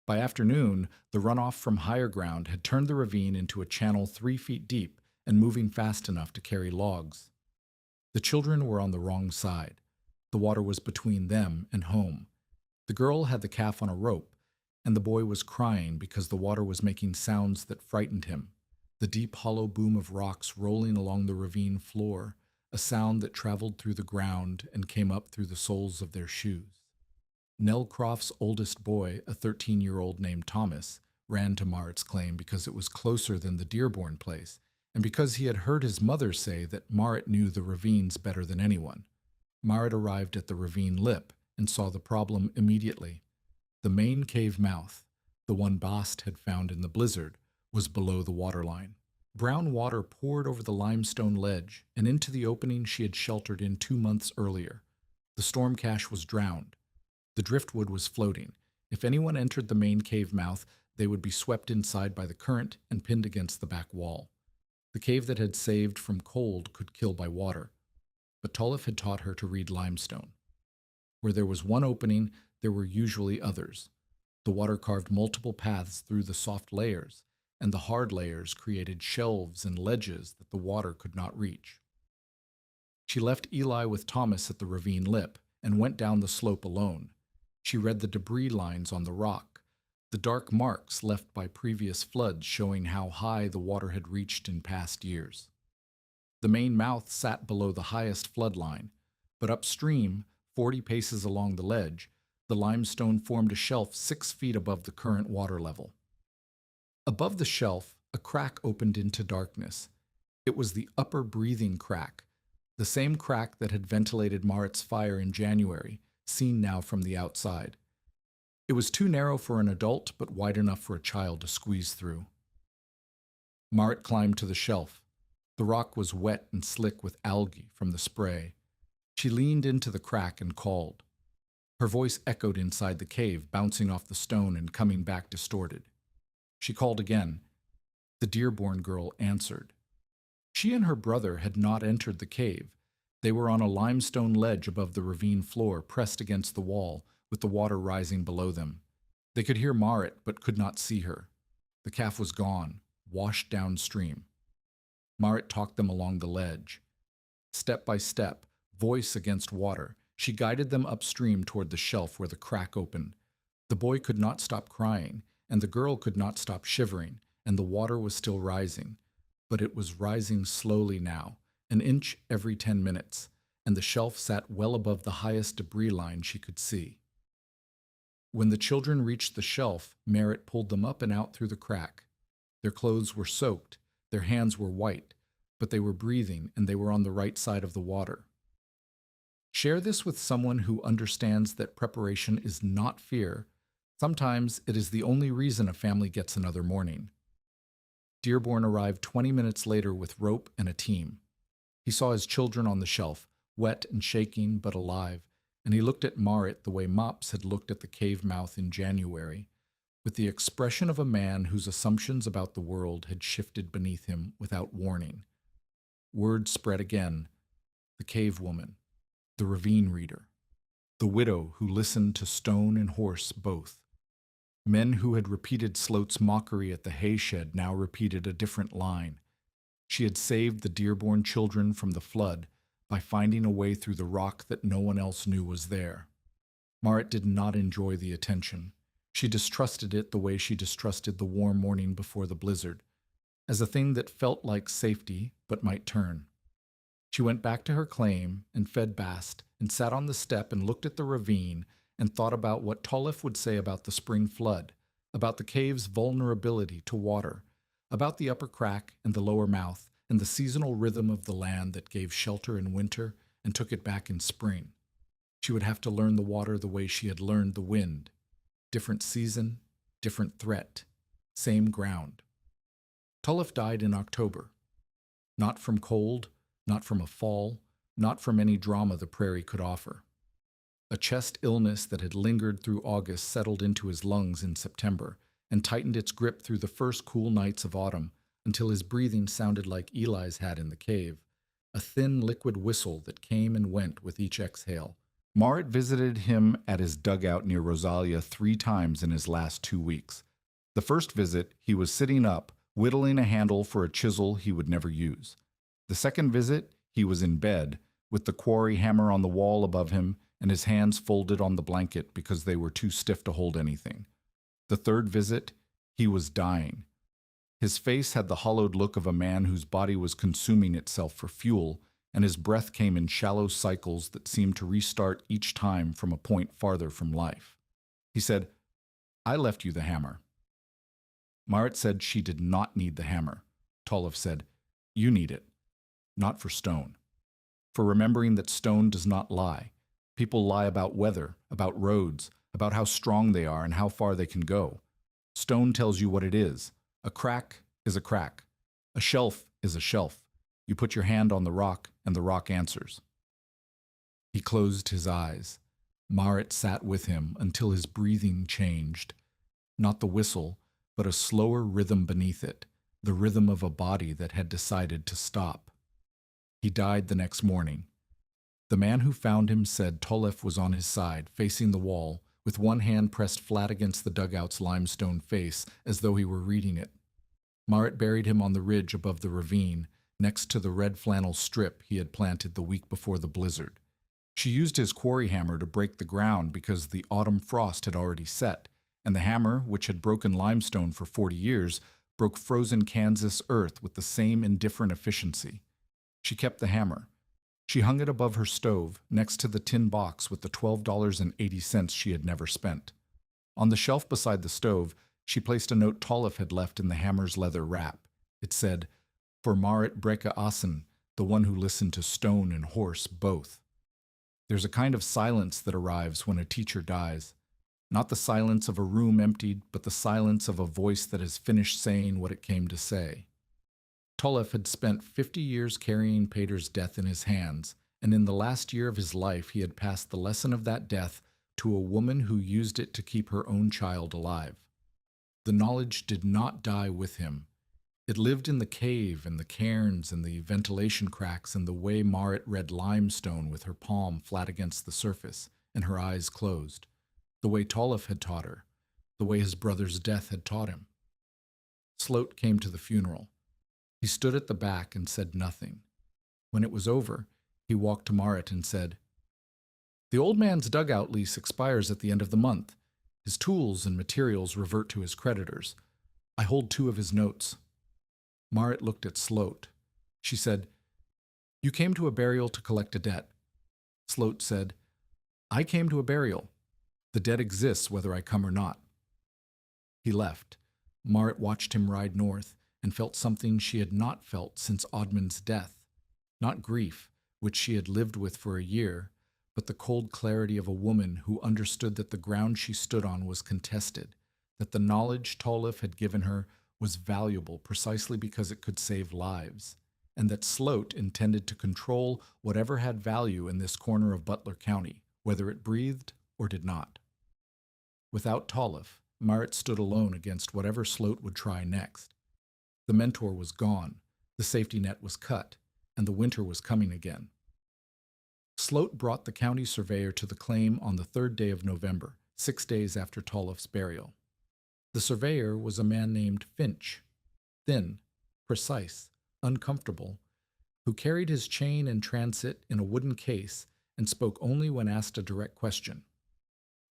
By afternoon, the runoff from higher ground had turned the ravine into a channel 3 feet deep and moving fast enough to carry logs. The children were on the wrong side. The water was between them and home. The girl had the calf on a rope, and the boy was crying because the water was making sounds that frightened him. The deep hollow boom of rocks rolling along the ravine floor, a sound that traveled through the ground and came up through the soles of their shoes. Nell Croft's oldest boy, a 13-year-old named Thomas, ran to Marit's claim because it was closer than the Dearborn place, and because he had heard his mother say that Marit knew the ravines better than anyone. Marit arrived at the ravine lip and saw the problem immediately. The main cave mouth, the one Bast had found in the blizzard, was below the waterline. Brown water poured over the limestone ledge and into the opening she had sheltered in 2 months earlier. The storm cache was drowned. The driftwood was floating. If anyone entered the main cave mouth, they would be swept inside by the current and pinned against the back wall. The cave that had saved from cold could kill by water, but Tolliff had taught her to read limestone. Where there was one opening, there were usually others. The water carved multiple paths through the soft layers, and the hard layers created shelves and ledges that the water could not reach. She left Eli with Thomas at the ravine lip and went down the slope alone. She read the debris lines on the rock, the dark marks left by previous floods showing how high the water had reached in past years. The main mouth sat below the highest flood line, but upstream, 40 paces along the ledge, the limestone formed a shelf 6 feet above the current water level. Above the shelf, a crack opened into darkness. It was the upper breathing crack, the same crack that had ventilated Marit's fire in January, seen now from the outside. It was too narrow for an adult, but wide enough for a child to squeeze through. Marit climbed to the shelf. The rock was wet and slick with algae from the spray. She leaned into the crack and called. Her voice echoed inside the cave, bouncing off the stone and coming back distorted. She called again. The Dearborn girl answered. She and her brother had not entered the cave. They were on a limestone ledge above the ravine floor, pressed against the wall, with the water rising below them. They could hear Marit, but could not see her. The calf was gone, washed downstream. Marit talked them along the ledge. Step by step, voice against water, she guided them upstream toward the shelf where the crack opened. The boy could not stop crying, and the girl could not stop shivering, and the water was still rising. But it was rising slowly now, an inch every 10 minutes, and the shelf sat well above the highest debris line she could see. When the children reached the shelf, Marit pulled them up and out through the crack. Their clothes were soaked, their hands were white, but they were breathing and they were on the right side of the water. Share this with someone who understands that preparation is not fear. Sometimes it is the only reason a family gets another morning. Dearborn arrived 20 minutes later with rope and a team. He saw his children on the shelf, wet and shaking but alive, and he looked at Marit the way Mops had looked at the cave mouth in January, with the expression of a man whose assumptions about the world had shifted beneath him without warning. Word spread again. The cave woman, the ravine reader, the widow who listened to stone and horse both. Men who had repeated Sloat's mockery at the hayshed now repeated a different line. She had saved the Dearborn children from the flood by finding a way through the rock that no one else knew was there. Marit did not enjoy the attention. She distrusted it the way she distrusted the warm morning before the blizzard, as a thing that felt like safety but might turn. She went back to her claim and fed Bast and sat on the step and looked at the ravine and thought about what Tollef would say about the spring flood, about the cave's vulnerability to water, about the upper crack and the lower mouth, and the seasonal rhythm of the land that gave shelter in winter and took it back in spring. She would have to learn the water the way she had learned the wind. Different season, different threat, same ground. Tollef died in October. Not from cold, not from a fall, not from any drama the prairie could offer. A chest illness that had lingered through August settled into his lungs in September and tightened its grip through the first cool nights of autumn until his breathing sounded like Eli's had in the cave, a thin liquid whistle that came and went with each exhale. Marit visited him at his dugout near Rosalia 3 times in his last 2 weeks. The first visit, he was sitting up, whittling a handle for a chisel he would never use. The second visit, he was in bed, with the quarry hammer on the wall above him and his hands folded on the blanket because they were too stiff to hold anything. The third visit, he was dying. His face had the hollowed look of a man whose body was consuming itself for fuel, and his breath came in shallow cycles that seemed to restart each time from a point farther from life. He said, "I left you the hammer." Marit said she did not need the hammer. Tollef said, "You need it. Not for stone. For remembering that stone does not lie. People lie about weather, about roads, about how strong they are and how far they can go. Stone tells you what it is. A crack is a crack. A shelf is a shelf. You put your hand on the rock, and the rock answers." He closed his eyes. Marit sat with him until his breathing changed. Not the whistle, but a slower rhythm beneath it, the rhythm of a body that had decided to stop. He died the next morning. The man who found him said Tollef was on his side, facing the wall, with one hand pressed flat against the dugout's limestone face, as though he were reading it. Marit buried him on the ridge above the ravine, next to the red flannel strip he had planted the week before the blizzard. She used his quarry hammer to break the ground because the autumn frost had already set, and the hammer, which had broken limestone for 40 years, broke frozen Kansas earth with the same indifferent efficiency. She kept the hammer. She hung it above her stove, next to the tin box with the $12.80 she had never spent. On the shelf beside the stove, she placed a note Tollef had left in the hammer's leather wrap. It said, "For Marit Breke Assen, the one who listened to stone and horse both. There's a kind of silence that arrives when a teacher dies. Not the silence of a room emptied, but the silence of a voice that has finished saying what it came to say. Tolef had spent 50 years carrying Pater's death in his hands, and in the last year of his life he had passed the lesson of that death to a woman who used it to keep her own child alive. The knowledge did not die with him. It lived in the cave and the cairns and the ventilation cracks and the way Marit read limestone with her palm flat against the surface and her eyes closed, the way Tolef had taught her, the way his brother's death had taught him. Sloat came to the funeral. He stood at the back and said nothing. When it was over, he walked to Marit and said, "The old man's dugout lease expires at the end of the month. His tools and materials revert to his creditors. I hold 2 of his notes." Marit looked at Sloat. She said, "You came to a burial to collect a debt." Sloat said, "I came to a burial. The debt exists whether I come or not." He left. Marit watched him ride north and felt something she had not felt since Oddman's death. Not grief, which she had lived with for a year, but the cold clarity of a woman who understood that the ground she stood on was contested, that the knowledge Tolef had given her was valuable precisely because it could save lives, and that Sloat intended to control whatever had value in this corner of Butler County, whether it breathed or did not. Without Tolef, Marit stood alone against whatever Sloat would try next. The mentor was gone, the safety net was cut, and the winter was coming again. Sloat brought the county surveyor to the claim on the 3rd day of November, 6 days after Tolef's burial. The surveyor was a man named Finch, thin, precise, uncomfortable, who carried his chain and transit in a wooden case and spoke only when asked a direct question.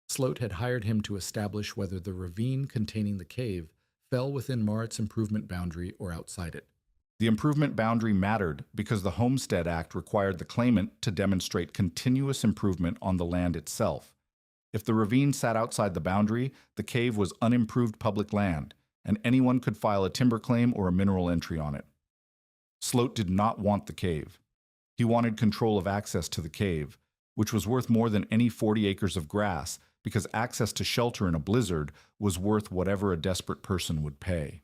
Sloat had hired him to establish whether the ravine containing the cave fell within Marit's improvement boundary or outside it. The improvement boundary mattered because the Homestead Act required the claimant to demonstrate continuous improvement on the land itself. If the ravine sat outside the boundary, the cave was unimproved public land, and anyone could file a timber claim or a mineral entry on it. Sloat did not want the cave. He wanted control of access to the cave, which was worth more than any 40 acres of grass, because access to shelter in a blizzard was worth whatever a desperate person would pay.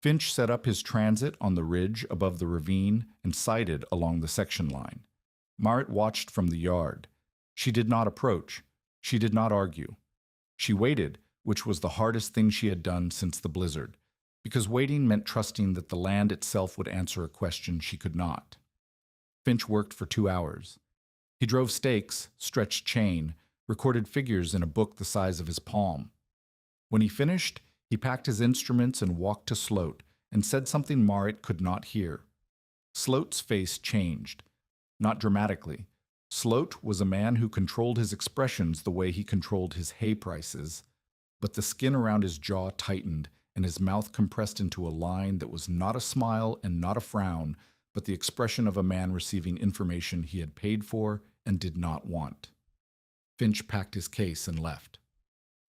Finch set up his transit on the ridge above the ravine and sighted along the section line. Marit watched from the yard. She did not approach. She did not argue. She waited, which was the hardest thing she had done since the blizzard, because waiting meant trusting that the land itself would answer a question she could not. Finch worked for 2 hours. He drove stakes, stretched chain, recorded figures in a book the size of his palm. When he finished, he packed his instruments and walked to Sloat and said something Marit could not hear. Sloat's face changed. Not dramatically. Sloat was a man who controlled his expressions the way he controlled his hay prices, but the skin around his jaw tightened and his mouth compressed into a line that was not a smile and not a frown, but the expression of a man receiving information he had paid for and did not want. Finch packed his case and left.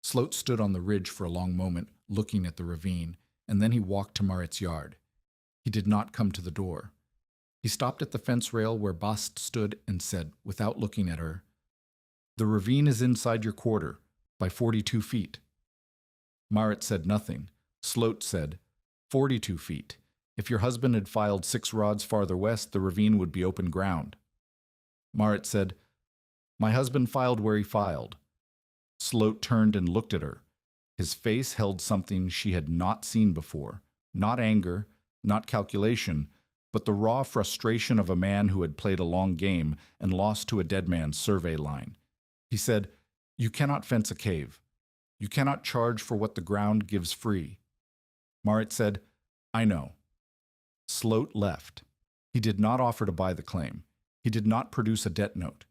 Sloat stood on the ridge for a long moment, looking at the ravine, and then he walked to Marit's yard. He did not come to the door. He stopped at the fence rail where Bast stood and said, without looking at her, "The ravine is inside your quarter, by 42 feet. Marit said nothing. Sloat said, 42 feet. If your husband had filed 6 rods farther west, the ravine would be open ground. Marit said, "My husband filed where he filed." Sloat turned and looked at her. His face held something she had not seen before, not anger, not calculation, but the raw frustration of a man who had played a long game and lost to a dead man's survey line. He said, "You cannot fence a cave. You cannot charge for what the ground gives free." Marit said, "I know." Sloat left. He did not offer to buy the claim. He did not produce a debt note.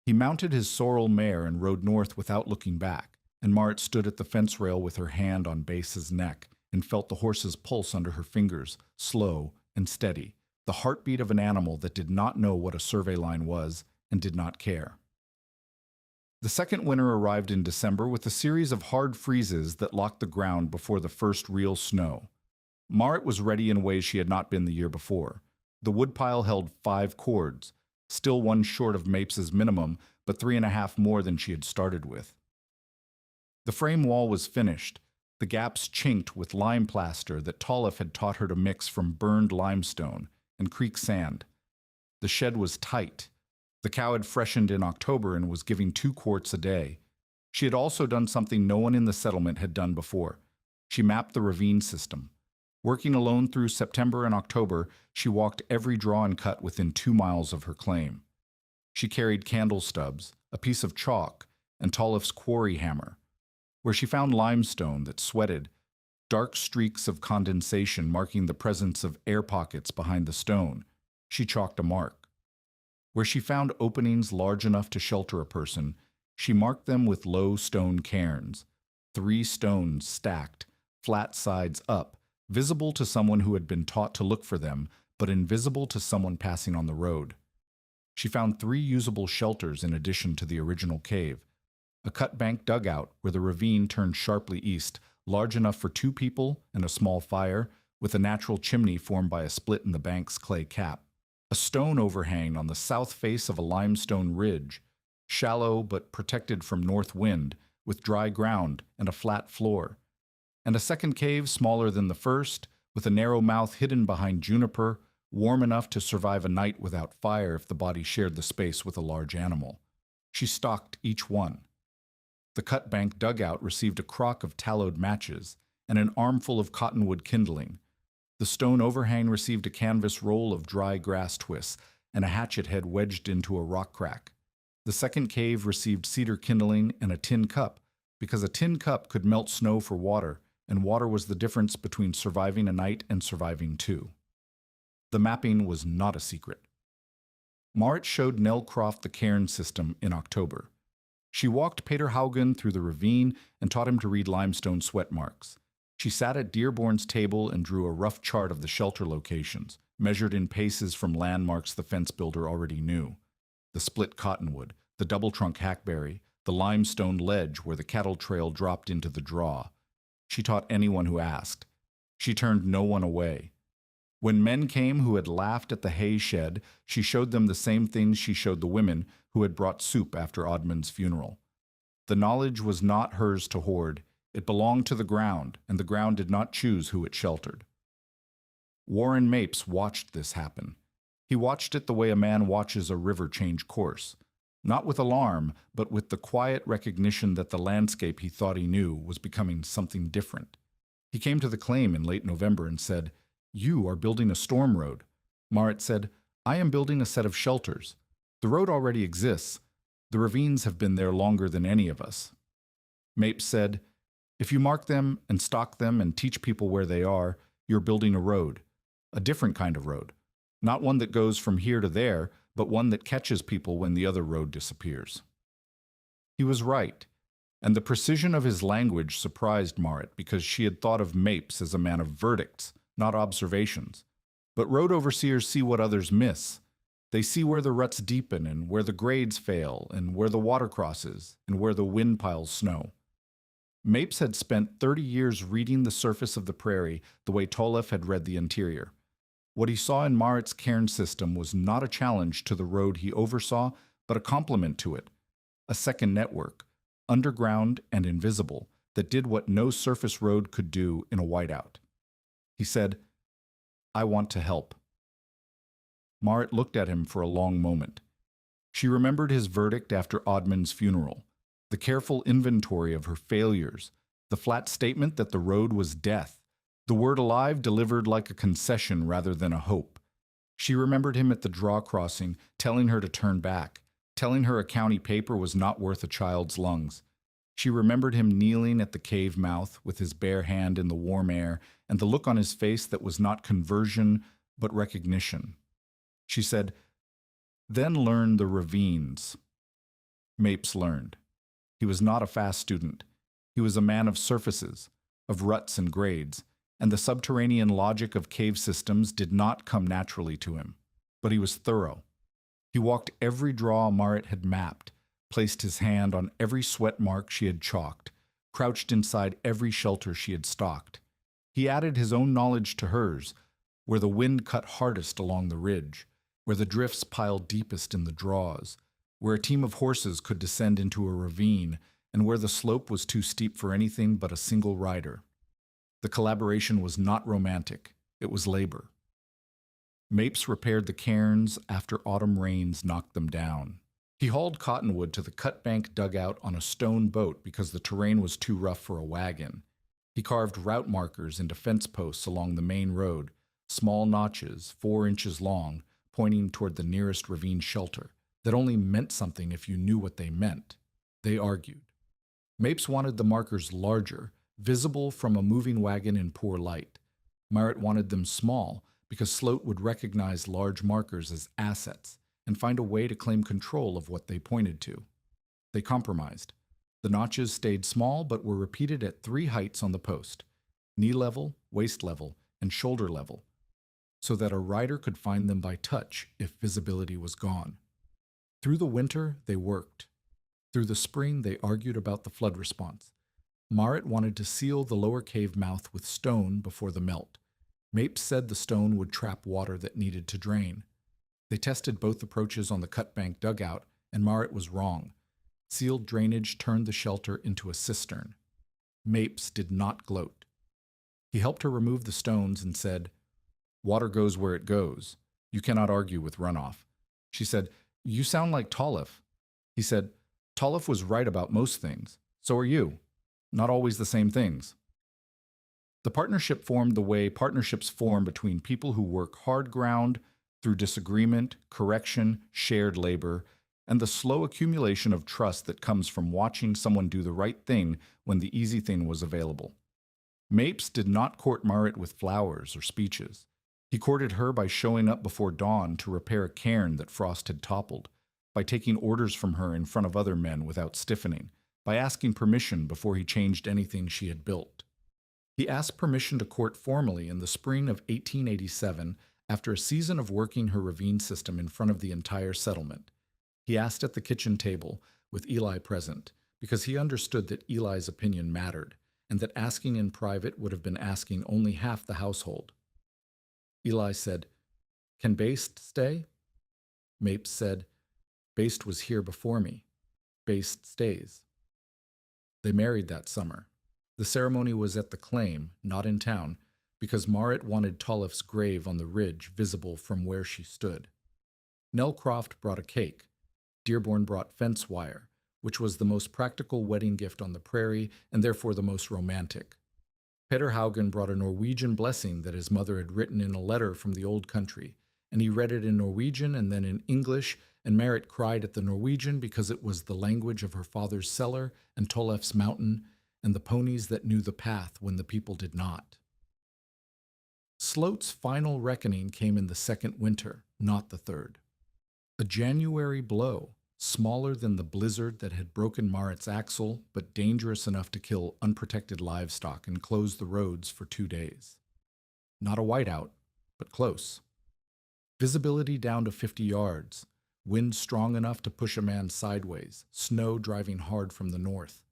He mounted his sorrel mare and rode north without looking back, and Marit stood at the fence rail with her hand on Base's neck and felt the horse's pulse under her fingers, slow and steady, the heartbeat of an animal that did not know what a survey line was and did not care. The second winter arrived in December with a series of hard freezes that locked the ground before the first real snow. Marit was ready in ways she had not been the year before. The woodpile held 5 cords, still one short of Mapes's minimum, but 3.5 more than she had started with. The frame wall was finished, the gaps chinked with lime plaster that Tolliff had taught her to mix from burned limestone and creek sand. The shed was tight. The cow had freshened in October and was giving 2 quarts a day. She had also done something no one in the settlement had done before. She mapped the ravine system. Working alone through September and October, she walked every draw and cut within 2 miles of her claim. She carried candle stubs, a piece of chalk, and Tolliff's quarry hammer. Where she found limestone that sweated, dark streaks of condensation marking the presence of air pockets behind the stone, she chalked a mark. Where she found openings large enough to shelter a person, she marked them with low stone cairns, 3 stones stacked, flat sides up, visible to someone who had been taught to look for them, but invisible to someone passing on the road. She found 3 usable shelters in addition to the original cave. A cut bank dugout where the ravine turned sharply east, large enough for 2 people and a small fire, with a natural chimney formed by a split in the bank's clay cap. A stone overhang on the south face of a limestone ridge, shallow but protected from north wind, with dry ground and a flat floor. And a second cave smaller than the first, with a narrow mouth hidden behind juniper, warm enough to survive a night without fire if the body shared the space with a large animal. She stalked each one. The cut bank dugout received a crock of tallowed matches and an armful of cottonwood kindling. The stone overhang received a canvas roll of dry grass twists and a hatchet head wedged into a rock crack. The second cave received cedar kindling and a tin cup, because a tin cup could melt snow for water, and water was the difference between surviving a night and surviving 2. The mapping was not a secret. Marit showed Nell Croft the cairn system in October. She walked Peter Haugen through the ravine and taught him to read limestone sweat marks. She sat at Dearborn's table and drew a rough chart of the shelter locations, measured in paces from landmarks the fence builder already knew. The split cottonwood, the double-trunk hackberry, the limestone ledge where the cattle trail dropped into the draw. She taught anyone who asked. She turned no one away. When men came who had laughed at the hay shed, she showed them the same things she showed the women who had brought soup after Oddman's funeral. The knowledge was not hers to hoard. It belonged to the ground, and the ground did not choose who it sheltered. Warren Mapes watched this happen. He watched it the way a man watches a river change course, not with alarm, but with the quiet recognition that the landscape he thought he knew was becoming something different. He came to the claim in late November and said, "You are building a storm road." Marit said, "I am building a set of shelters. The road already exists. The ravines have been there longer than any of us." Mapes said, "If you mark them and stock them and teach people where they are, you're building a road. A different kind of road. Not one that goes from here to there, but one that catches people when the other road disappears." He was right, and the precision of his language surprised Marit because she had thought of Mapes as a man of verdicts, not observations. But road overseers see what others miss. They see where the ruts deepen and where the grades fail and where the water crosses and where the wind piles snow. Mapes had spent 30 years reading the surface of the prairie the way Tolliff had read the interior. What he saw in Marit's cairn system was not a challenge to the road he oversaw, but a complement to it, a second network, underground and invisible, that did what no surface road could do in a whiteout. He said, "I want to help." Marit looked at him for a long moment. She remembered his verdict after Oddman's funeral, the careful inventory of her failures, the flat statement that the road was death, the word alive delivered like a concession rather than a hope. She remembered him at the draw crossing, telling her to turn back, telling her a county paper was not worth a child's lungs. She remembered him kneeling at the cave mouth with his bare hand in the warm air and the look on his face that was not conversion but recognition. She said, "Then learn the ravines." Mapes learned. He was not a fast student. He was a man of surfaces, of ruts and grades, and the subterranean logic of cave systems did not come naturally to him. But he was thorough. He walked every draw Marit had mapped, placed his hand on every sweat mark she had chalked, crouched inside every shelter she had stalked. He added his own knowledge to hers, where the wind cut hardest along the ridge, where the drifts piled deepest in the draws, where a team of horses could descend into a ravine, and where the slope was too steep for anything but a single rider. The collaboration was not romantic, it was labor. Mapes repaired the cairns after autumn rains knocked them down. He hauled cottonwood to the cut-bank dugout on a stone boat because the terrain was too rough for a wagon. He carved route markers into fence posts along the main road, small notches, 4 inches long, pointing toward the nearest ravine shelter, that only meant something if you knew what they meant. They argued. Mapes wanted the markers larger, visible from a moving wagon in poor light. Myritt wanted them small, because Sloat would recognize large markers as assets and find a way to claim control of what they pointed to. They compromised. The notches stayed small but were repeated at 3 heights on the post, knee level, waist level, and shoulder level, so that a rider could find them by touch if visibility was gone. Through the winter, they worked. Through the spring, they argued about the flood response. Myritt wanted to seal the lower cave mouth with stone before the melt. Mapes said the stone would trap water that needed to drain. They tested both approaches on the cut-bank dugout, and Myritt was wrong. Sealed drainage turned the shelter into a cistern. Mapes did not gloat. He helped her remove the stones and said, "Water goes where it goes. You cannot argue with runoff." She said, "You sound like Tollef." He said, "Tollef was right about most things. So are you. Not always the same things." The partnership formed the way partnerships form between people who work hard ground through disagreement, correction, shared labor, and the slow accumulation of trust that comes from watching someone do the right thing when the easy thing was available. Mapes did not court Myritt with flowers or speeches. He courted her by showing up before dawn to repair a cairn that frost had toppled, by taking orders from her in front of other men without stiffening, by asking permission before he changed anything she had built. He asked permission to court formally in the spring of 1887 after a season of working her ravine system in front of the entire settlement. He asked at the kitchen table, with Eli present, because he understood that Eli's opinion mattered, and that asking in private would have been asking only half the household. Eli said, "Can Baste stay?" Mapes said, "Baste was here before me. Baste stays." They married that summer. The ceremony was at the claim, not in town, because Myritt wanted Tollef's grave on the ridge visible from where she stood. Nell Croft brought a cake. Dearborn brought fence wire, which was the most practical wedding gift on the prairie and therefore the most romantic. Peter Haugen brought a Norwegian blessing that his mother had written in a letter from the old country, and he read it in Norwegian and then in English, and Myritt cried at the Norwegian because it was the language of her father's cellar and Tollef's mountain, and the ponies that knew the path when the people did not. Sloat's final reckoning came in the second winter, not the third. A January blow, smaller than the blizzard that had broken Myritt's axle, but dangerous enough to kill unprotected livestock and close the roads for 2 days. Not a whiteout, but close. Visibility down to 50 yards, wind strong enough to push a man sideways, snow driving hard from the north.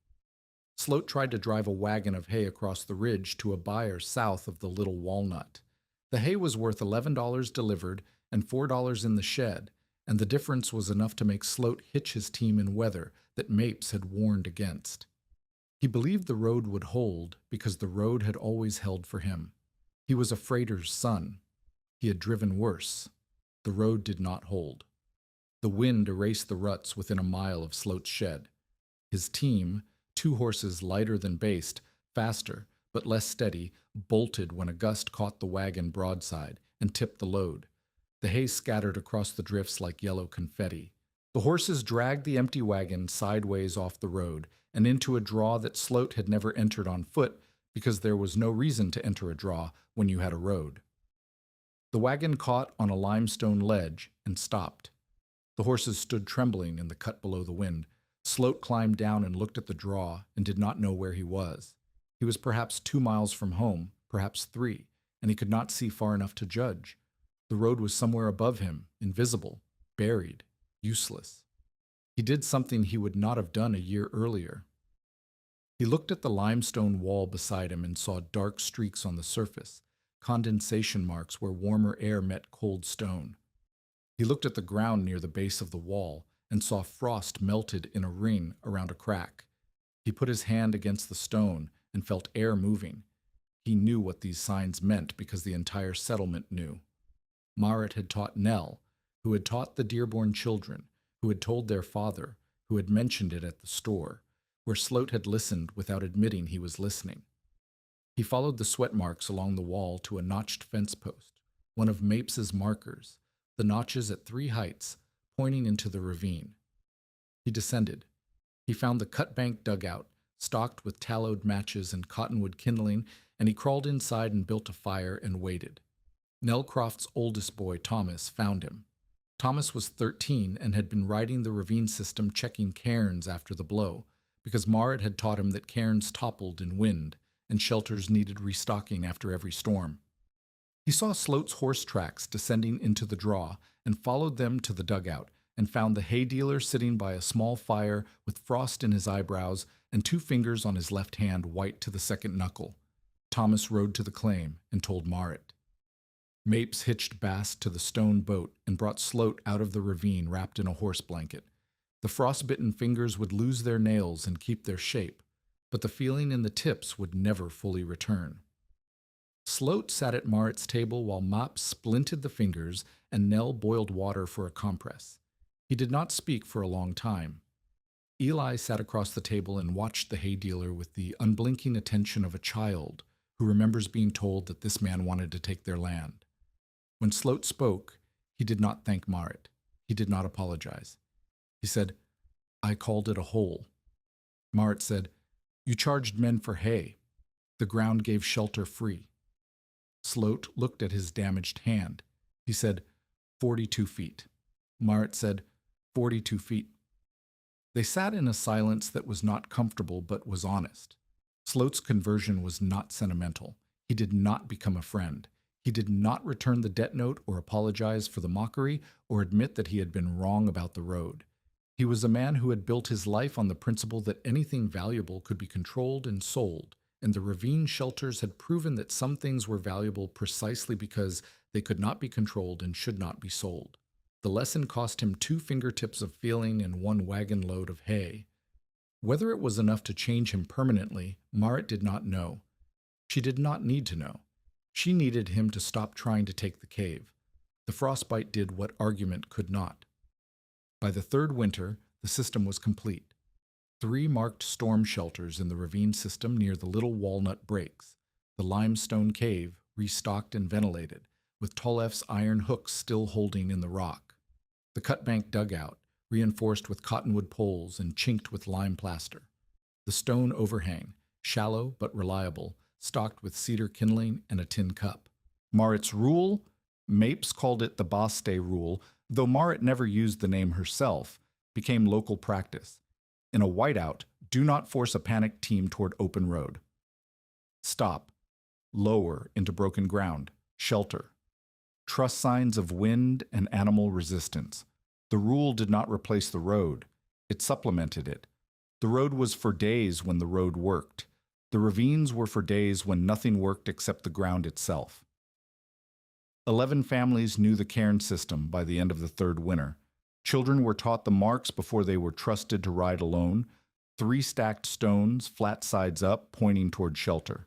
Sloat tried to drive a wagon of hay across the ridge to a buyer south of the Little Walnut. The hay was worth $11 delivered and $4 in the shed, and the difference was enough to make Sloat hitch his team in weather that Mapes had warned against. He believed the road would hold because the road had always held for him. He was a freighter's son. He had driven worse. The road did not hold. The wind erased the ruts within a mile of Sloat's shed. His team, 2 horses lighter than Baste, faster but less steady, bolted when a gust caught the wagon broadside and tipped the load. The hay scattered across the drifts like yellow confetti. The horses dragged the empty wagon sideways off the road and into a draw that Sloat had never entered on foot because there was no reason to enter a draw when you had a road. The wagon caught on a limestone ledge and stopped. The horses stood trembling in the cut below the wind. Sloat climbed down and looked at the draw and did not know where he was. He was perhaps 2 miles from home, perhaps 3, and he could not see far enough to judge. The road was somewhere above him, invisible, buried, useless. He did something he would not have done a year earlier. He looked at the limestone wall beside him and saw dark streaks on the surface, condensation marks where warmer air met cold stone. He looked at the ground near the base of the wall and saw frost melted in a ring around a crack. He put his hand against the stone and felt air moving. He knew what these signs meant because the entire settlement knew. Marit had taught Nell, who had taught the Dearborn children, who had told their father, who had mentioned it at the store, where Sloat had listened without admitting he was listening. He followed the sweat marks along the wall to a notched fence post, one of Mapes's markers, the notches at 3 heights, pointing into the ravine. He descended. He found the cut-bank dugout, stocked with tallowed matches and cottonwood kindling, and he crawled inside and built a fire and waited. Nell Croft's oldest boy, Thomas, found him. Thomas was 13 and had been riding the ravine system checking cairns after the blow, because Marit had taught him that cairns toppled in wind and shelters needed restocking after every storm. He saw Sloat's horse tracks descending into the draw and followed them to the dugout and found the hay dealer sitting by a small fire with frost in his eyebrows and 2 fingers on his left hand white to the second knuckle. Thomas rode to the claim and told Marit. Mapes hitched Bast to the stone boat and brought Sloat out of the ravine wrapped in a horse blanket. The frostbitten fingers would lose their nails and keep their shape, but the feeling in the tips would never fully return. Sloat sat at Marit's table while Mop splinted the fingers and Nell boiled water for a compress. He did not speak for a long time. Eli sat across the table and watched the hay dealer with the unblinking attention of a child who remembers being told that this man wanted to take their land. When Sloat spoke, he did not thank Marit. He did not apologize. He said, "I called it a hole." Marit said, "You charged men for hay. The ground gave shelter free." Sloat looked at his damaged hand. He said, 42 feet. Marit said, 42 feet. They sat in a silence that was not comfortable but was honest. Sloat's conversion was not sentimental. He did not become a friend. He did not return the debt note or apologize for the mockery or admit that he had been wrong about the road. He was a man who had built his life on the principle that anything valuable could be controlled and sold, and the ravine shelters had proven that some things were valuable precisely because they could not be controlled and should not be sold. The lesson cost him 2 fingertips of feeling and 1 wagon load of hay. Whether it was enough to change him permanently, Marit did not know. She did not need to know. She needed him to stop trying to take the cave. The frostbite did what argument could not. By the 3rd winter, the system was complete. 3 marked storm shelters in the ravine system near the Little Walnut Breaks, the limestone cave, restocked and ventilated, with Tollef's iron hooks still holding in the rock. The cut-bank dugout, reinforced with cottonwood poles and chinked with lime plaster. The stone overhang, shallow but reliable, stocked with cedar kindling and a tin cup. Marit's rule? Mapes called it the Baste rule, though Marit never used the name herself, became local practice. In a whiteout, do not force a panicked team toward open road. Stop. Lower into broken ground. Shelter. Trust signs of wind and animal resistance. The rule did not replace the road. It supplemented it. The road was for days when the road worked. The ravines were for days when nothing worked except the ground itself. 11 families knew the cairn system by the end of the 3rd winter. Children were taught the marks before they were trusted to ride alone. 3 stacked stones, flat sides up, pointing toward shelter.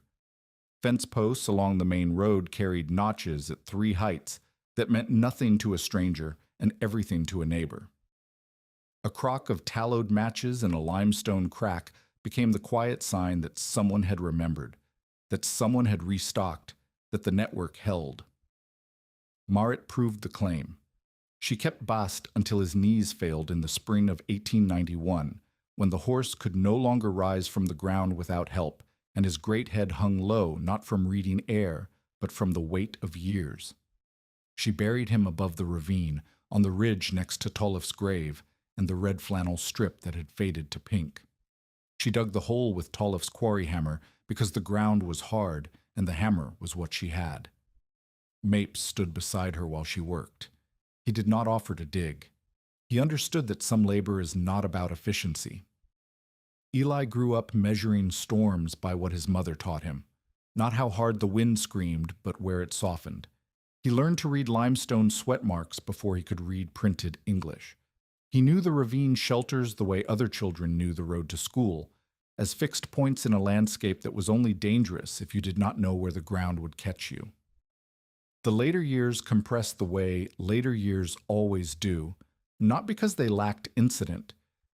Fence posts along the main road carried notches at 3 heights that meant nothing to a stranger and everything to a neighbor. A crock of tallowed matches and a limestone crack became the quiet sign that someone had remembered, that someone had restocked, that the network held. Marit proved the claim. She kept Bast until his knees failed in the spring of 1891, when the horse could no longer rise from the ground without help, and his great head hung low not from reading air, but from the weight of years. She buried him above the ravine, on the ridge next to Tollef's grave, and the red flannel strip that had faded to pink. She dug the hole with Tollef's quarry hammer because the ground was hard and the hammer was what she had. Mapes stood beside her while she worked. He did not offer to dig. He understood that some labor is not about efficiency. Eli grew up measuring storms by what his mother taught him. not how hard the wind screamed, but where it softened. He learned to read limestone sweat marks before he could read printed English. He knew the ravine shelters the way other children knew the road to school, as fixed points in a landscape that was only dangerous if you did not know where the ground would catch you. The later years compressed the way later years always do, not because they lacked incident,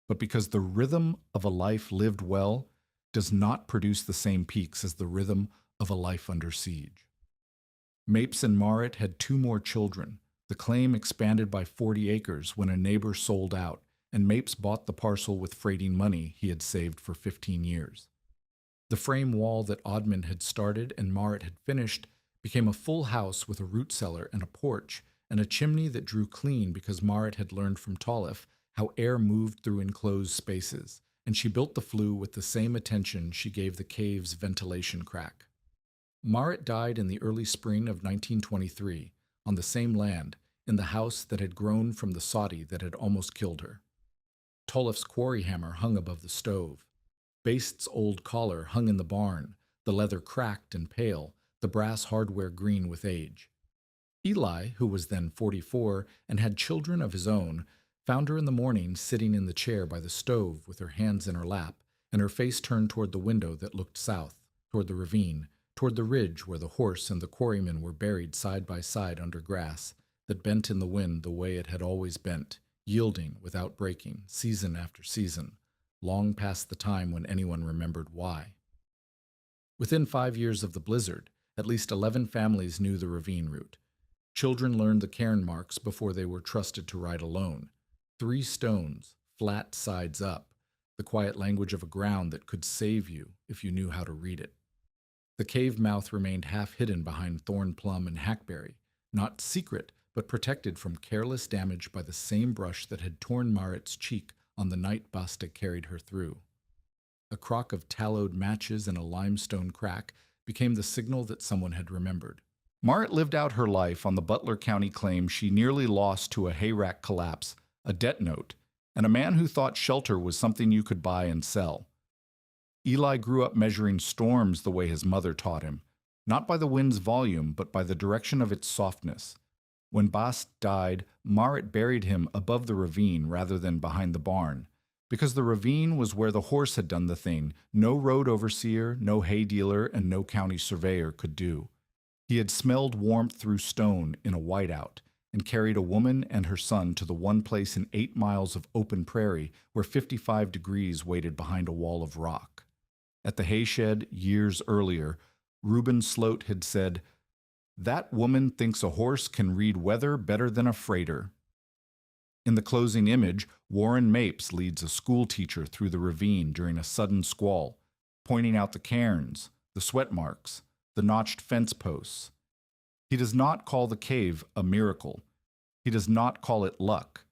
but because the rhythm of a life lived well does not produce the same peaks as the rhythm of a life under siege. Mapes and Marit had 2 more children. The claim expanded by 40 acres when a neighbor sold out, and Mapes bought the parcel with freighting money he had saved for 15 years. The frame wall that Oddman had started and Marit had finished became a full house with a root cellar and a porch, and a chimney that drew clean because Marit had learned from Tollef how air moved through enclosed spaces, and she built the flue with the same attention she gave the cave's ventilation crack. Marit died in the early spring of 1923, on the same land, in the house that had grown from the soddy that had almost killed her. Tollef's quarry hammer hung above the stove. Baist's old collar hung in the barn, the leather cracked and pale, the brass hardware green with age. Eli, who was then 44 and had children of his own, found her in the morning sitting in the chair by the stove with her hands in her lap and her face turned toward the window that looked south, toward the ravine, toward the ridge where the horse and the quarryman were buried side by side under grass that bent in the wind the way it had always bent, yielding without breaking, season after season, long past the time when anyone remembered why. Within 5 years of the blizzard, at least 11 families knew the ravine route. Children learned the cairn marks before they were trusted to ride alone. 3 stones, flat sides up, the quiet language of a ground that could save you if you knew how to read it. The cave mouth remained half hidden behind thorn plum and hackberry, not secret, but protected from careless damage by the same brush that had torn Marit's cheek on the night Basta carried her through. A crock of tallowed matches in a limestone crack became the signal that someone had remembered. Marit lived out her life on the Butler County claim she nearly lost to a hayrack collapse, a debt note, and a man who thought shelter was something you could buy and sell. Eli grew up measuring storms the way his mother taught him, not by the wind's volume, but by the direction of its softness. When Bast died, Marit buried him above the ravine rather than behind the barn, because the ravine was where the horse had done the thing no road overseer, no hay dealer, and no county surveyor could do. He had smelled warmth through stone in a whiteout, and carried a woman and her son to the one place in 8 miles of open prairie where 55 degrees waited behind a wall of rock. At the hayshed, years earlier, Reuben Sloat had said, "That woman thinks a horse can read weather better than a freighter." In the closing image, Warren Mapes leads a school teacher through the ravine during a sudden squall, pointing out the cairns, the sweat marks, the notched fence posts. He does not call the cave a miracle. He does not call it luck.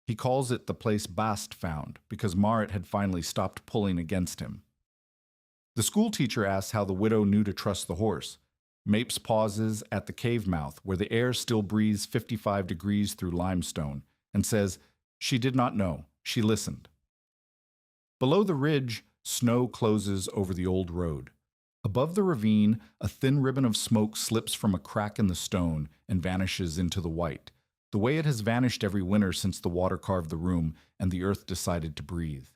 He calls it the place Bast found, because Marit had finally stopped pulling against him. The school teacher asks how the widow knew to trust the horse. Mapes pauses at the cave mouth, where the air still breathes 55 degrees through limestone, and says, "She did not know. She listened." Below the ridge, snow closes over the old road. Above the ravine, a thin ribbon of smoke slips from a crack in the stone and vanishes into the white, the way it has vanished every winter since the water carved the room and the earth decided to breathe.